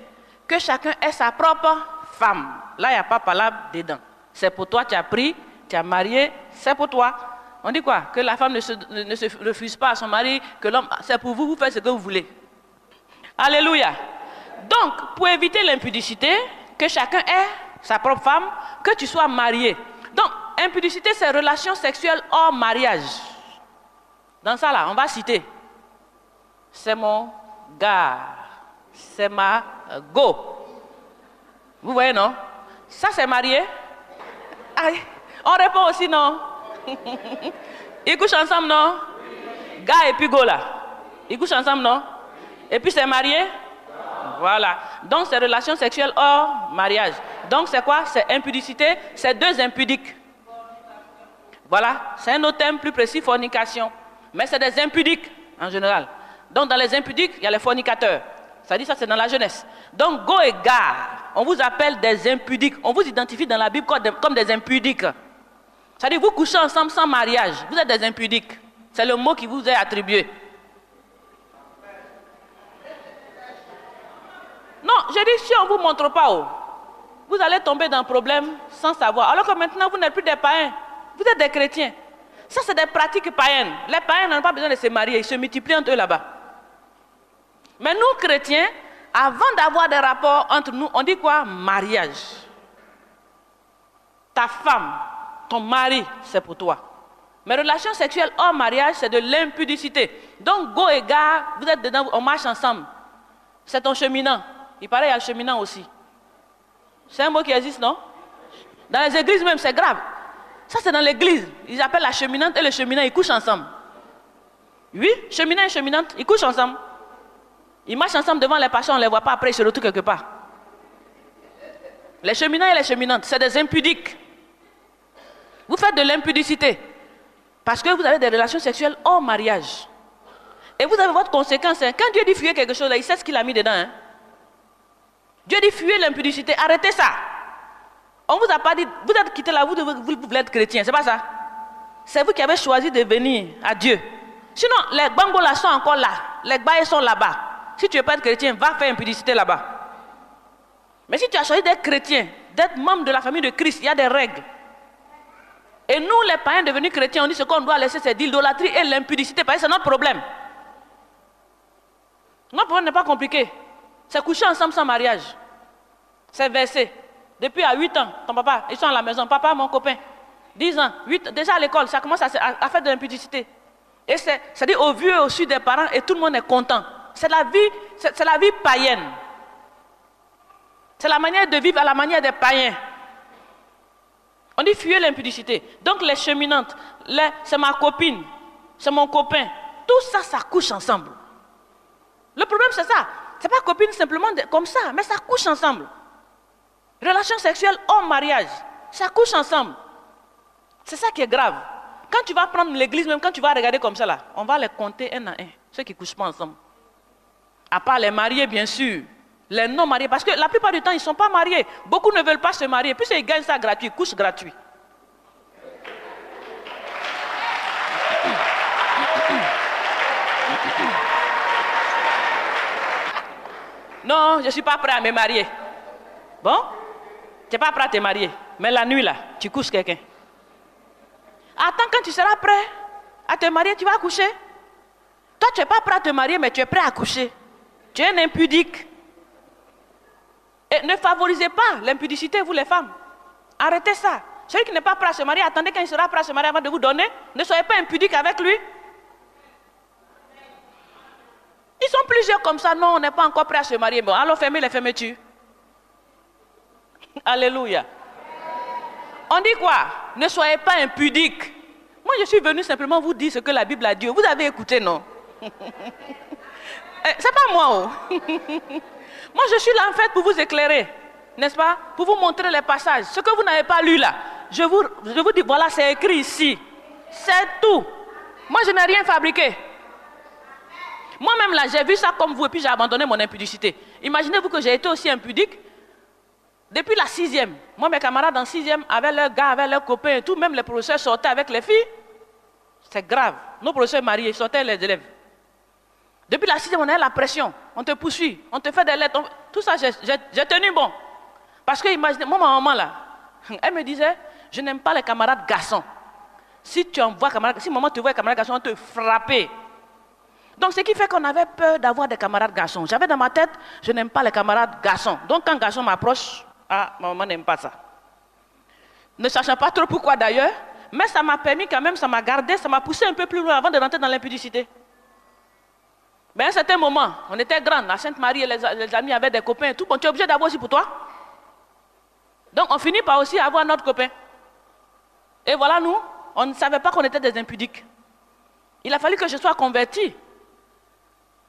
que chacun ait sa propre femme. Là, il n'y a pas palabre dedans. C'est pour toi, tu as pris, tu as marié, c'est pour toi. On dit quoi? Que la femme ne se refuse pas à son mari, que l'homme, c'est pour vous, vous faites ce que vous voulez. Alléluia. Donc, pour éviter l'impudicité, que chacun ait sa propre femme, que tu sois marié. Donc, impudicité, c'est relation sexuelle hors mariage. Dans ça, là, on va citer. C'est mon gars. C'est ma go. Vous voyez, non? Ça, c'est marié. Aïe. On répond aussi, non? Ils couchent ensemble, non? Gars et puis go, là. Ils couchent ensemble, non? Et puis, c'est marié? Voilà. Donc, c'est relation sexuelle hors mariage. Donc, c'est quoi? C'est impudicité. C'est deux impudiques. Voilà. C'est un autre terme plus précis, fornication. Mais c'est des impudiques, en général. Donc, dans les impudiques, il y a les fornicateurs. Ça dit ça, c'est dans la jeunesse. Donc, go et gars, on vous appelle des impudiques. On vous identifie dans la Bible comme des impudiques. Ça dit, vous couchez ensemble sans mariage. Vous êtes des impudiques. C'est le mot qui vous est attribué. Non, je dis, si on ne vous montre pas, vous allez tomber dans un problème sans savoir. Alors que maintenant, vous n'êtes plus des païens. Vous êtes des chrétiens. Ça, c'est des pratiques païennes. Les païens n'ont pas besoin de se marier. Ils se multiplient entre eux là-bas. Mais nous, chrétiens, avant d'avoir des rapports entre nous, on dit quoi? Mariage. Ta femme, ton mari, c'est pour toi. Mais relation sexuelle hors mariage, c'est de l'impudicité. Donc, go et gars, vous êtes dedans, on marche ensemble. C'est ton cheminant. Il paraît qu'il y a le cheminant aussi. C'est un mot qui existe, non? Dans les églises même, c'est grave. Ça, c'est dans l'église. Ils appellent la cheminante et le cheminant, ils couchent ensemble. Oui, cheminant et cheminante, ils couchent ensemble. Ils marchent ensemble devant les pasteurs, on ne les voit pas, après ils se retrouvent quelque part. Les cheminants et les cheminantes, c'est des impudiques. Vous faites de l'impudicité. Parce que vous avez des relations sexuelles hors mariage. Et vous avez votre conséquence. Hein. Quand Dieu dit fuyez quelque chose, là, il sait ce qu'il a mis dedans. Hein. Dieu dit fuyez l'impudicité, arrêtez ça. On ne vous a pas dit, vous êtes quitté là, vous voulez être chrétien, c'est pas ça. C'est vous qui avez choisi de venir à Dieu. Sinon, les bangolas sont encore là, les bails sont là-bas. Si tu ne veux pas être chrétien, va faire impudicité là-bas. Mais si tu as choisi d'être chrétien, d'être membre de la famille de Christ, il y a des règles. Et nous, les païens devenus chrétiens, on dit ce qu'on doit laisser, c'est l'idolâtrie et l'impudicité, parce que c'est notre problème. Notre problème n'est pas compliqué. C'est coucher ensemble sans mariage. C'est versé. Depuis à 8 ans, ton papa, ils sont à la maison. Papa, mon copain, 10 ans, 8, déjà à l'école, ça commence à faire de l'impudicité. Et c'est-à-dire au vieux et au sud des parents, et tout le monde est content. C'est la vie païenne. C'est la manière de vivre à la manière des païens. On dit fuyez l'impudicité. Donc les cheminantes, c'est ma copine, c'est mon copain. Tout ça, ça couche ensemble. Le problème c'est ça. C'est pas copine simplement comme ça, mais ça couche ensemble. Relation sexuelle hors mariage, ça couche ensemble. C'est ça qui est grave. Quand tu vas prendre l'église, même quand tu vas regarder comme ça là, on va les compter un à un, ceux qui ne couchent pas ensemble. À part les mariés bien sûr, les non mariés, parce que la plupart du temps ils ne sont pas mariés. Beaucoup ne veulent pas se marier, puis ils gagnent ça gratuit, ils couchent gratuit. Non, je ne suis pas prêt à me marier. Bon? Tu n'es pas prêt à te marier. Mais la nuit là, tu couches quelqu'un. Attends, quand tu seras prêt à te marier, tu vas coucher. Toi, tu n'es pas prêt à te marier, mais tu es prêt à coucher. Tu es un impudique. Et ne favorisez pas l'impudicité, vous les femmes. Arrêtez ça. Celui qui n'est pas prêt à se marier, attendez quand il sera prêt à se marier avant de vous donner. Ne soyez pas impudique avec lui. Ils sont plusieurs comme ça. Non, on n'est pas encore prêt à se marier. Bon, alors fermez les fermetures. Alléluia. On dit quoi? Ne soyez pas impudique. Moi, je suis venu simplement vous dire ce que la Bible a dit. Vous avez écouté, non? C'est pas moi. Oh. Moi, je suis là en fait pour vous éclairer. N'est-ce pas? Pour vous montrer les passages. Ce que vous n'avez pas lu là. Je vous dis, voilà, c'est écrit ici. C'est tout. Moi, je n'ai rien fabriqué. Moi-même là, j'ai vu ça comme vous et puis j'ai abandonné mon impudicité. Imaginez-vous que j'ai été aussi impudique. Depuis la 6e, moi mes camarades en 6e avaient leurs gars, avaient leurs copains et tout, même les professeurs sortaient avec les filles. C'est grave. Nos professeurs mariés sortaient les élèves. Depuis la 6e, on a la pression, on te poursuit, on te fait des lettres. Tout ça, j'ai tenu bon. Parce que imaginez, moi ma maman là, elle me disait, je n'aime pas les camarades garçons. Si tu envoies camarades, si maman te voit camarades garçons, on te frapper. Donc, ce qui fait qu'on avait peur d'avoir des camarades garçons. J'avais dans ma tête, je n'aime pas les camarades garçons. Donc, quand un garçon m'approche, ah, ma maman n'aime pas ça. Ne sachant pas trop pourquoi d'ailleurs, mais ça m'a permis quand même, ça m'a gardé, ça m'a poussé un peu plus loin avant de rentrer dans l'impudicité. Mais à un certain moment, on était grands, la Sainte Marie et les amis avaient des copains et tout. Bon, tu es obligé d'avoir aussi pour toi. Donc, on finit par aussi avoir notre copain. Et voilà, nous, on ne savait pas qu'on était des impudiques. Il a fallu que je sois converti.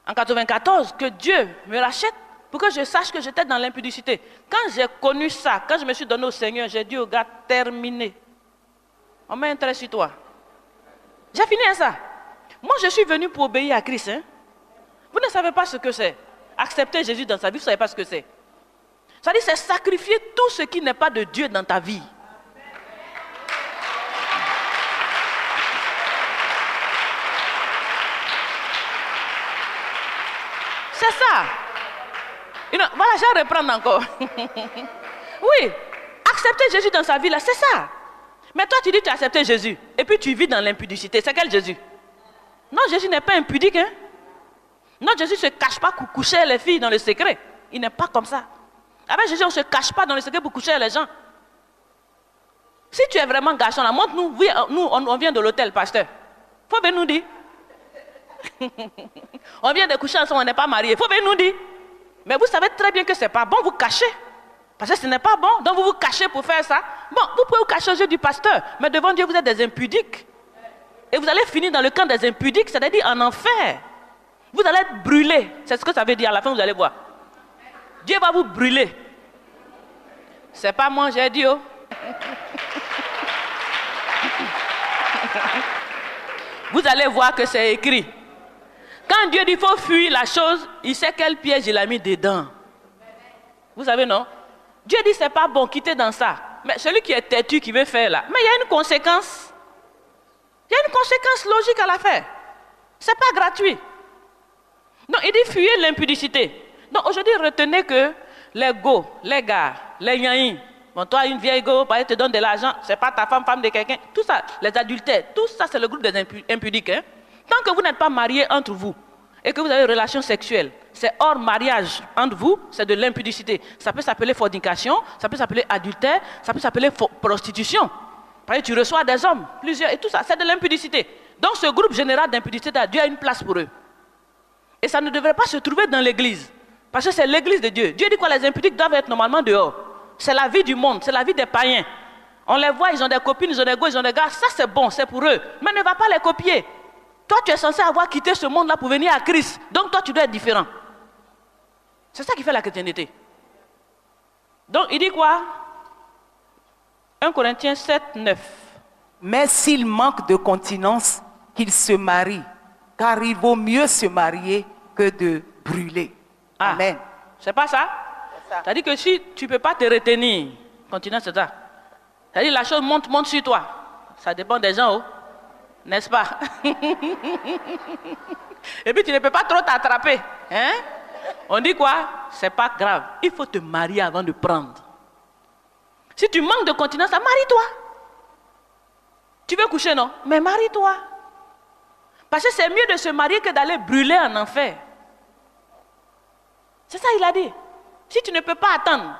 En 1994, que Dieu me rachète pour que je sache que j'étais dans l'impudicité. Quand j'ai connu ça, quand je me suis donné au Seigneur, j'ai dit au gars, terminé. On met un trait sur toi. J'ai fini à ça. Moi, je suis venu pour obéir à Christ. Hein? Vous ne savez pas ce que c'est. Accepter Jésus dans sa vie, vous ne savez pas ce que c'est. Ça dit, c'est sacrifier tout ce qui n'est pas de Dieu dans ta vie. C'est ça. Voilà, je vais reprendre encore. Oui, accepter Jésus dans sa vie, là, c'est ça. Mais toi, tu dis que tu as accepté Jésus. Et puis tu vis dans l'impudicité. C'est quel Jésus? Non, Jésus n'est pas impudique. Hein? Non, Jésus ne se cache pas pour coucher les filles dans le secret. Il n'est pas comme ça. Avec Jésus, on ne se cache pas dans le secret pour coucher les gens. Si tu es vraiment garçon, là, montre-nous. Oui, nous, on vient de l'hôtel, pasteur. Il faut venir nous dire. On vient de coucher ensemble, on n'est pas mariés. Il faut venir nous dire. Mais vous savez très bien que ce n'est pas bon, vous cachez. Parce que ce n'est pas bon, donc vous vous cachez pour faire ça. Bon, vous pouvez vous cacher aux yeux du pasteur, mais devant Dieu, vous êtes des impudiques. Et vous allez finir dans le camp des impudiques, c'est-à-dire en enfer. Vous allez être brûlés. C'est ce que ça veut dire. À la fin, vous allez voir. Dieu va vous brûler. C'est pas moi, j'ai dit. Oh. Vous allez voir que c'est écrit. Quand Dieu dit qu'il faut fuir la chose, il sait quel piège il a mis dedans. Vous savez, non? Dieu dit c'est pas bon, quitter dans ça. Mais celui qui est têtu, qui veut faire là, mais il y a une conséquence. Il y a une conséquence logique à l'affaire. C'est pas gratuit. Donc il dit fuyez l'impudicité. Donc aujourd'hui, retenez que les go, les gars, les yaïs, Bon, toi, une vieille go, elle te donne de l'argent, c'est pas ta femme, femme de quelqu'un. Tout ça, les adultères, tout ça, c'est le groupe des impudiques. Hein? Tant que vous n'êtes pas mariés entre vous et que vous avez une relation sexuelle, c'est hors mariage entre vous, c'est de l'impudicité. Ça peut s'appeler fornication, ça peut s'appeler adultère, ça peut s'appeler prostitution. Parce que tu reçois des hommes, plusieurs, et tout ça, c'est de l'impudicité. Donc ce groupe général d'impudicité, Dieu a une place pour eux. Et ça ne devrait pas se trouver dans l'église. Parce que c'est l'église de Dieu. Dieu dit quoi? Les impudiques doivent être normalement dehors. C'est la vie du monde, c'est la vie des païens. On les voit, ils ont des copines, ils ont des gars, ils ont des gars. Ça c'est bon, c'est pour eux. Mais ne va pas les copier. Toi tu es censé avoir quitté ce monde-là pour venir à Christ. Donc toi tu dois être différent. C'est ça qui fait la chrétienté. Donc il dit quoi? 1 Corinthiens 7, 9. Mais s'il manque de continence, qu'il se marie, car il vaut mieux se marier que de brûler. Ah, Amen. c'est pas ça? C'est-à-dire que si tu ne peux pas te retenir, continence c'est ça. C'est-à-dire la chose monte sur toi. Ça dépend des gens, oh. N'est-ce pas? Et puis tu ne peux pas trop t'attraper. Hein? On dit quoi? C'est pas grave. Il faut te marier avant de prendre. Si tu manques de continence, marie-toi. Tu veux coucher, non? Mais marie-toi. Parce que c'est mieux de se marier que d'aller brûler en enfer. C'est ça il a dit. Si tu ne peux pas attendre,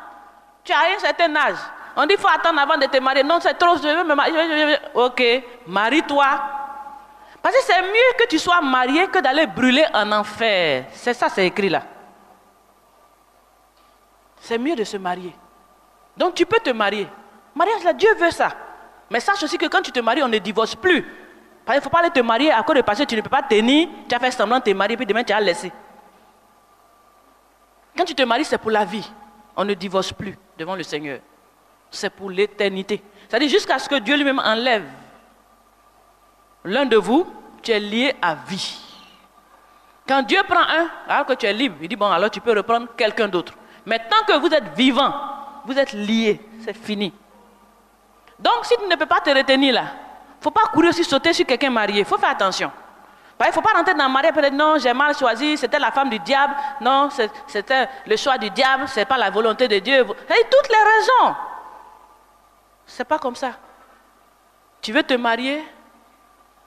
tu as un certain âge. On dit qu'il faut attendre avant de te marier. Non, c'est trop, je veux me marier. Ok, marie-toi. Parce que c'est mieux que tu sois marié que d'aller brûler en enfer. C'est ça, c'est écrit là. C'est mieux de se marier. Donc tu peux te marier. Mariage là, Dieu veut ça. Mais sache aussi que quand tu te maries, on ne divorce plus. Parce qu'il ne faut pas aller te marier à cause de parce que tu ne peux pas tenir, tu as fait semblant de te marier, puis demain tu as laissé. Quand tu te maries, c'est pour la vie. On ne divorce plus devant le Seigneur. C'est pour l'éternité. C'est-à-dire jusqu'à ce que Dieu lui-même enlève l'un de vous, tu es lié à vie. Quand Dieu prend un, alors que tu es libre, il dit bon, alors tu peux reprendre quelqu'un d'autre. Mais tant que vous êtes vivant, vous êtes liés, c'est fini. Donc si tu ne peux pas te retenir là, il ne faut pas courir aussi sauter sur quelqu'un marié, il faut faire attention. Il ne faut pas rentrer dans le mariage et dire non, j'ai mal choisi, c'était la femme du diable, non, c'était le choix du diable, ce n'est pas la volonté de Dieu. Et toutes les raisons. Ce n'est pas comme ça. Tu veux te marier,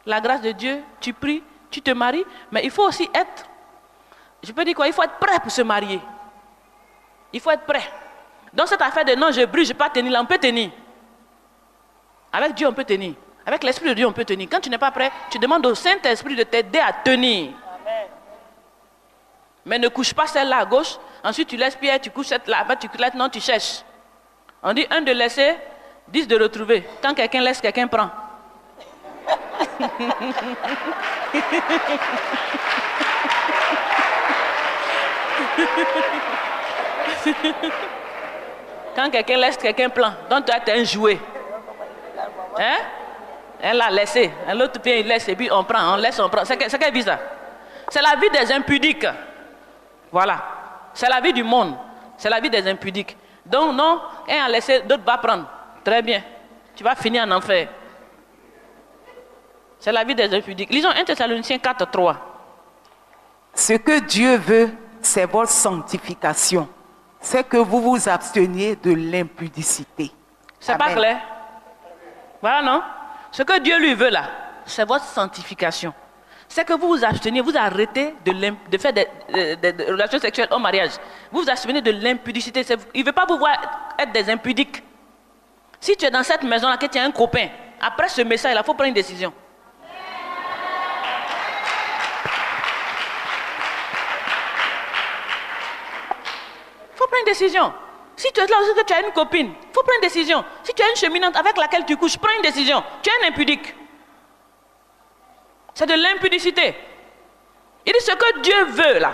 la grâce de Dieu, tu pries, tu te maries, mais il faut aussi être, je peux dire quoi, il faut être prêt pour se marier. Il faut être prêt. Donc cette affaire de non, je brûle, je ne peux pas tenir, là, on peut tenir. Avec Dieu, on peut tenir. Avec l'Esprit de Dieu, on peut tenir. Quand tu n'es pas prêt, tu demandes au Saint-Esprit de t'aider à tenir. Amen. Mais ne couche pas celle-là à gauche, ensuite tu laisses Pierre, tu couches celle-là, tu laisses, non, tu cherches. On dit 1 de laisser, 10 de retrouver. Quand quelqu'un laisse, quelqu'un prend. Quand quelqu'un laisse, quelqu'un prend. Donc toi, tu es un jouet. Hein? Elle l'a laissé. L'autre vient, il laisse et puis on prend, on laisse, on prend. C'est quelle vie ça? C'est la vie des impudiques. Voilà. C'est la vie du monde. C'est la vie des impudiques. Donc non, un a laissé, d'autres va prendre. Très bien. Tu vas finir en enfer. C'est la vie des impudiques. Lisons 1 Thessaloniciens 4, 3. Ce que Dieu veut, c'est votre sanctification. C'est que vous vous absteniez de l'impudicité. C'est pas clair? Voilà, non? Ce que Dieu lui veut là, c'est votre sanctification. C'est que vous vous absteniez, vous arrêtez de faire des relations sexuelles au mariage. Vous vous abstenez de l'impudicité. Il ne veut pas vous voir être des impudiques. Si tu es dans cette maison-là, que tu as un copain, après ce message-là, il faut prendre une décision. Il faut prendre une décision. Si tu es là aussi que tu as une copine, il faut prendre une décision. Si tu as une cheminante avec laquelle tu couches, prends une décision. Tu es un impudique. C'est de l'impudicité. Il dit ce que Dieu veut là.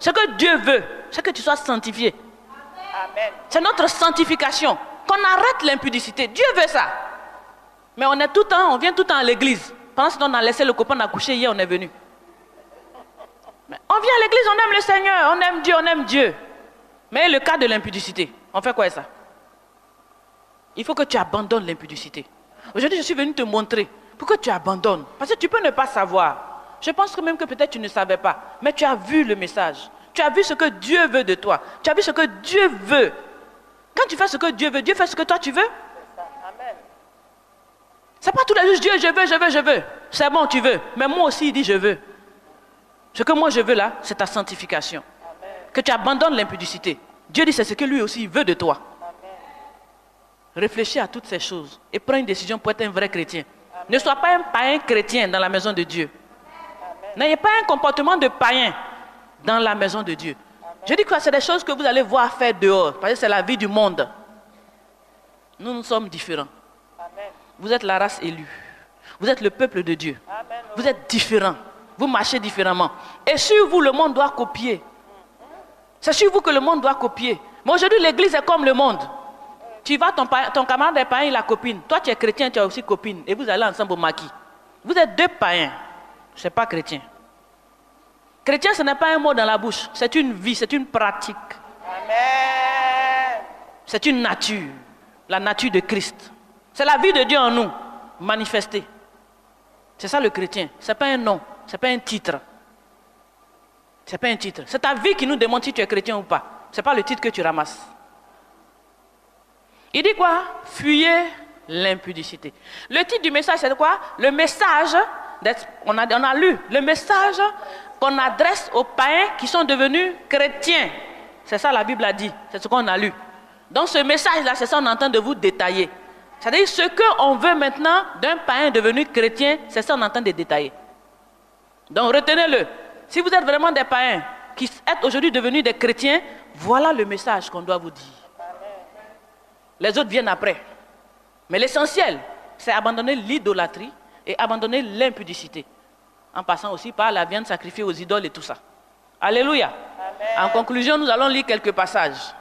Ce que Dieu veut, c'est que tu sois sanctifié. Amen. C'est notre sanctification. Qu'on arrête l'impudicité. Dieu veut ça. Mais on est tout le temps, on vient tout le temps à l'église. Pendant ce temps, on a laissé le copain, on a couché, hier on est venu. Mais on vient à l'église, on aime le Seigneur, on aime Dieu. Mais le cas de l'impudicité, on fait quoi avec ça? Il faut que tu abandonnes l'impudicité. Aujourd'hui, je suis venu te montrer pourquoi tu abandonnes. Parce que tu peux ne pas savoir. Je pense que même que peut-être tu ne savais pas. Mais tu as vu le message. Tu as vu ce que Dieu veut de toi. Tu as vu ce que Dieu veut. Quand tu fais ce que Dieu veut, Dieu fait ce que toi tu veux. C'est pas tous les jours, Dieu, je veux. C'est bon, tu veux. Mais moi aussi, il dit, je veux. Ce que moi je veux là, c'est ta sanctification. Amen. Que tu abandonnes l'impudicité. Dieu dit, c'est ce que lui aussi veut de toi. Amen. Réfléchis à toutes ces choses et prends une décision pour être un vrai chrétien. Amen. Ne sois pas un païen chrétien dans la maison de Dieu. N'ayez pas un comportement de païen dans la maison de Dieu. Amen. Je dis que c'est des choses que vous allez voir faire dehors, parce que c'est la vie du monde. Nous sommes différents. Amen. Vous êtes la race élue. Vous êtes le peuple de Dieu. Amen. Vous êtes différents. Vous marchez différemment. Et sur vous, le monde doit copier. C'est sur vous que le monde doit copier. Mais aujourd'hui, l'église est comme le monde. Tu vas, ton camarade est païen, il a copine. Toi, tu es chrétien, tu as aussi copine. Et vous allez ensemble au maquis. Vous êtes deux païens. Ce n'est pas chrétien. Chrétien, ce n'est pas un mot dans la bouche. C'est une vie, c'est une pratique. Amen. C'est une nature. La nature de Christ. C'est la vie de Dieu en nous, manifestée. C'est ça le chrétien. Ce n'est pas un nom. Ce n'est pas un titre. Ce n'est pas un titre. C'est ta vie qui nous demande si tu es chrétien ou pas. Ce n'est pas le titre que tu ramasses. Il dit quoi? Fuyez l'impudicité. Le titre du message, c'est quoi? Le message, on a lu, le message qu'on adresse aux païens qui sont devenus chrétiens. C'est ça la Bible a dit. C'est ce qu'on a lu. Donc ce message-là, c'est ça qu'on est en train de vous détailler. C'est-à-dire ce qu'on veut maintenant d'un païen devenu chrétien, c'est ça qu'on est en train de détailler. Donc retenez-le. Si vous êtes vraiment des païens qui êtes aujourd'hui devenus des chrétiens, voilà le message qu'on doit vous dire. Les autres viennent après. Mais l'essentiel, c'est abandonner l'idolâtrie et abandonner l'impudicité. En passant aussi par la viande sacrifiée aux idoles et tout ça. Alléluia. Amen. En conclusion, nous allons lire quelques passages.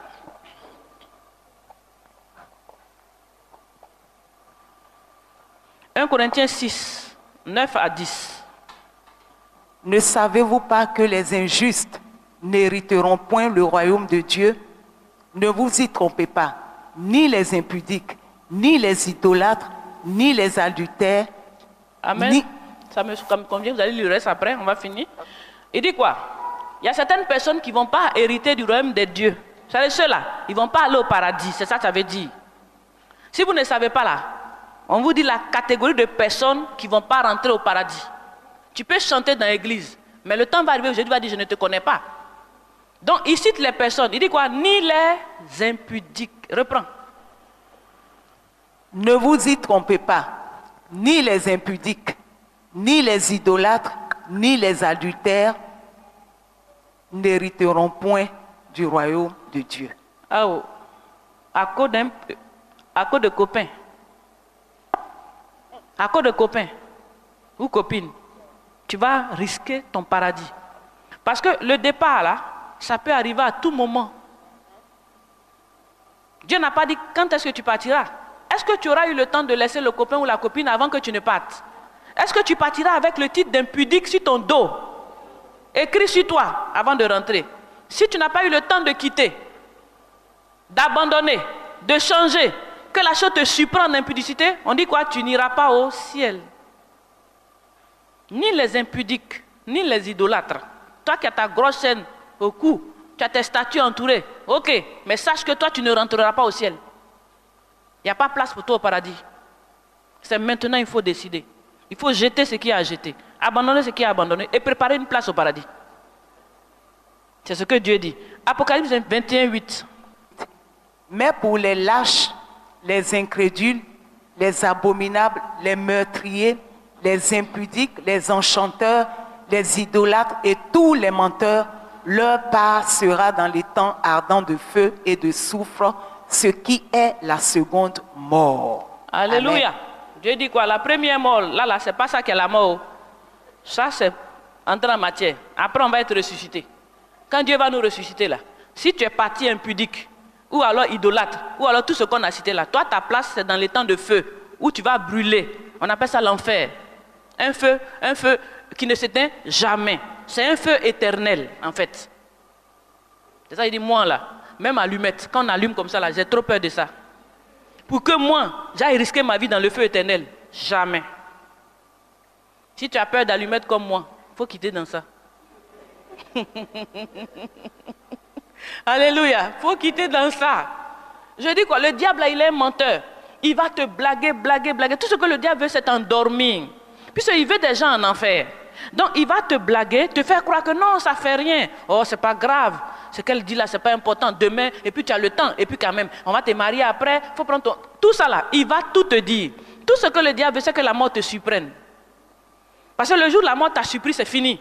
1 Corinthiens 6, 9 à 10. Ne savez-vous pas que les injustes n'hériteront point le royaume de Dieu? Ne vous y trompez pas, ni les impudiques, ni les idolâtres, ni les adultères. Amen. Ça me convient, vous allez lire le reste après, on va finir. Il dit quoi? Il y a certaines personnes qui ne vont pas hériter du royaume de Dieu. Vous savez, ceux-là, ils ne vont pas aller au paradis, c'est ça que ça veut dire. Si vous ne savez pas là, on vous dit la catégorie de personnes qui ne vont pas rentrer au paradis. Tu peux chanter dans l'église, mais le temps va arriver où Jésus va dire, je ne te connais pas. Donc, il cite les personnes. Il dit quoi? Ni les impudiques. Reprends. Ne vous y trompez pas, ni les impudiques, ni les idolâtres, ni les adultères n'hériteront point du royaume de Dieu. Ah oh. À cause de copains. À cause de copains ou copines, tu vas risquer ton paradis. Parce que le départ là, ça peut arriver à tout moment. Dieu n'a pas dit quand est-ce que tu partiras. Est-ce que tu auras eu le temps de laisser le copain ou la copine avant que tu ne partes? Est-ce que tu partiras avec le titre d'impudique sur ton dos, écrit sur toi avant de rentrer? Si tu n'as pas eu le temps de quitter, d'abandonner, de changer, que la chose te surprend en impudicité, on dit quoi? Tu n'iras pas au ciel. Ni les impudiques, ni les idolâtres. Toi qui as ta grosse chaîne au cou, tu as tes statues entourées. Ok, mais sache que toi tu ne rentreras pas au ciel. Il n'y a pas place pour toi au paradis. C'est maintenant il faut décider. Il faut jeter ce qu'il y a à jeter, abandonner ce qu'il y a à abandonner et préparer une place au paradis. C'est ce que Dieu dit. Apocalypse 21, 8. Mais pour les lâches, les incrédules, les abominables, les meurtriers, les impudiques, les enchanteurs, les idolâtres et tous les menteurs, leur part sera dans les temps ardents de feu et de soufre, ce qui est la seconde mort. Alléluia. Amen. Dieu dit quoi? La première mort, là, c'est pas ça qui est la mort. Ça, c'est entrer en matière. Après, on va être ressuscité. Quand Dieu va nous ressusciter là, si tu es parti impudique, ou alors idolâtre, ou alors tout ce qu'on a cité là, toi, ta place, c'est dans les temps de feu, où tu vas brûler. On appelle ça l'enfer. Un feu qui ne s'éteint jamais. C'est un feu éternel, en fait. C'est ça, il dit, moi là, même allumette, quand on allume comme ça là, j'ai trop peur de ça. Pour que moi, j'aille risquer ma vie dans le feu éternel, jamais. Si tu as peur d'allumette comme moi, il faut quitter dans ça. Alléluia, il faut quitter dans ça. Je dis quoi? Le diable, là, il est un menteur. Il va te blaguer, blaguer, blaguer. Tout ce que le diable veut, c'est t'endormir. Puisqu'il veut des gens en enfer. Donc, il va te blaguer, te faire croire que non, ça ne fait rien. Oh, c'est pas grave. Ce qu'elle dit là, c'est pas important. Demain, et puis tu as le temps. Et puis quand même, on va te marier après. Faut prendre ton... Tout ça là, il va tout te dire. Tout ce que le diable veut, c'est que la mort te surprenne. Parce que le jour où la mort t'a surpris, c'est fini.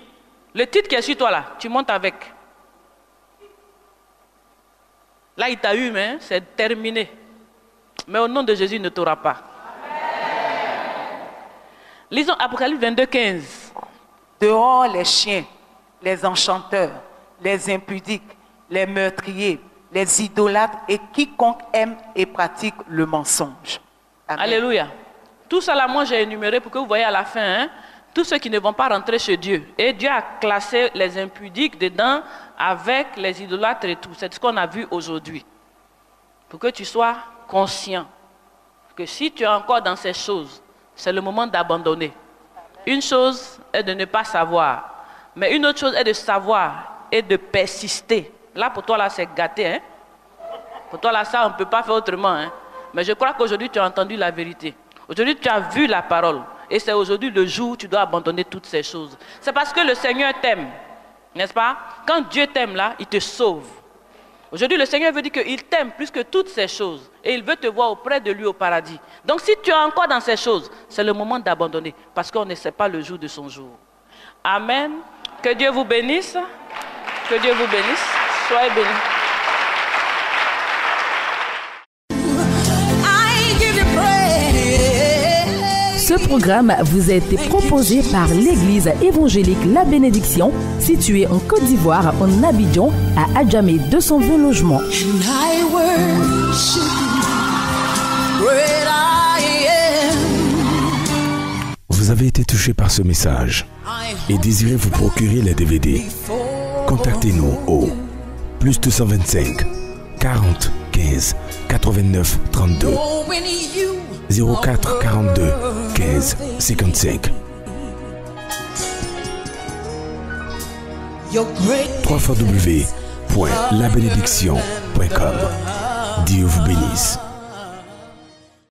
Le titre qui est sur toi là, tu montes avec. Là, il t'a eu, mais c'est terminé. Mais au nom de Jésus, il ne t'aura pas. Lisons Apocalypse 22, 15. Dehors les chiens, les enchanteurs, les impudiques, les meurtriers, les idolâtres et quiconque aime et pratique le mensonge. Amen. Alléluia. Tout ça là, moi j'ai énuméré pour que vous voyez à la fin, hein, tous ceux qui ne vont pas rentrer chez Dieu. Et Dieu a classé les impudiques dedans avec les idolâtres et tout. C'est ce qu'on a vu aujourd'hui. Pour que tu sois conscient que si tu es encore dans ces choses, c'est le moment d'abandonner. Une chose est de ne pas savoir, mais une autre chose est de savoir et de persister. Là, pour toi, là, c'est gâté. Hein? Pour toi, là, ça, on ne peut pas faire autrement. Hein? Mais je crois qu'aujourd'hui, tu as entendu la vérité. Aujourd'hui, tu as vu la parole. Et c'est aujourd'hui le jour où tu dois abandonner toutes ces choses. C'est parce que le Seigneur t'aime. N'est-ce pas? Quand Dieu t'aime, là, il te sauve. Aujourd'hui, le Seigneur veut dire qu'il t'aime plus que toutes ces choses. Et il veut te voir auprès de lui au paradis. Donc, si tu es encore dans ces choses, c'est le moment d'abandonner. Parce qu'on ne sait pas le jour de son jour. Amen. Que Dieu vous bénisse. Que Dieu vous bénisse. Soyez bénis. Ce programme vous a été proposé par l'Église évangélique La Bénédiction, située en Côte d'Ivoire, en Abidjan, à Adjamé 220 logements. Vous avez été touché par ce message et désirez vous procurer les DVD. Contactez-nous au plus 225 40 15 89 32 04 42 15 55 www.labénédiction.com. Dieu vous bénisse.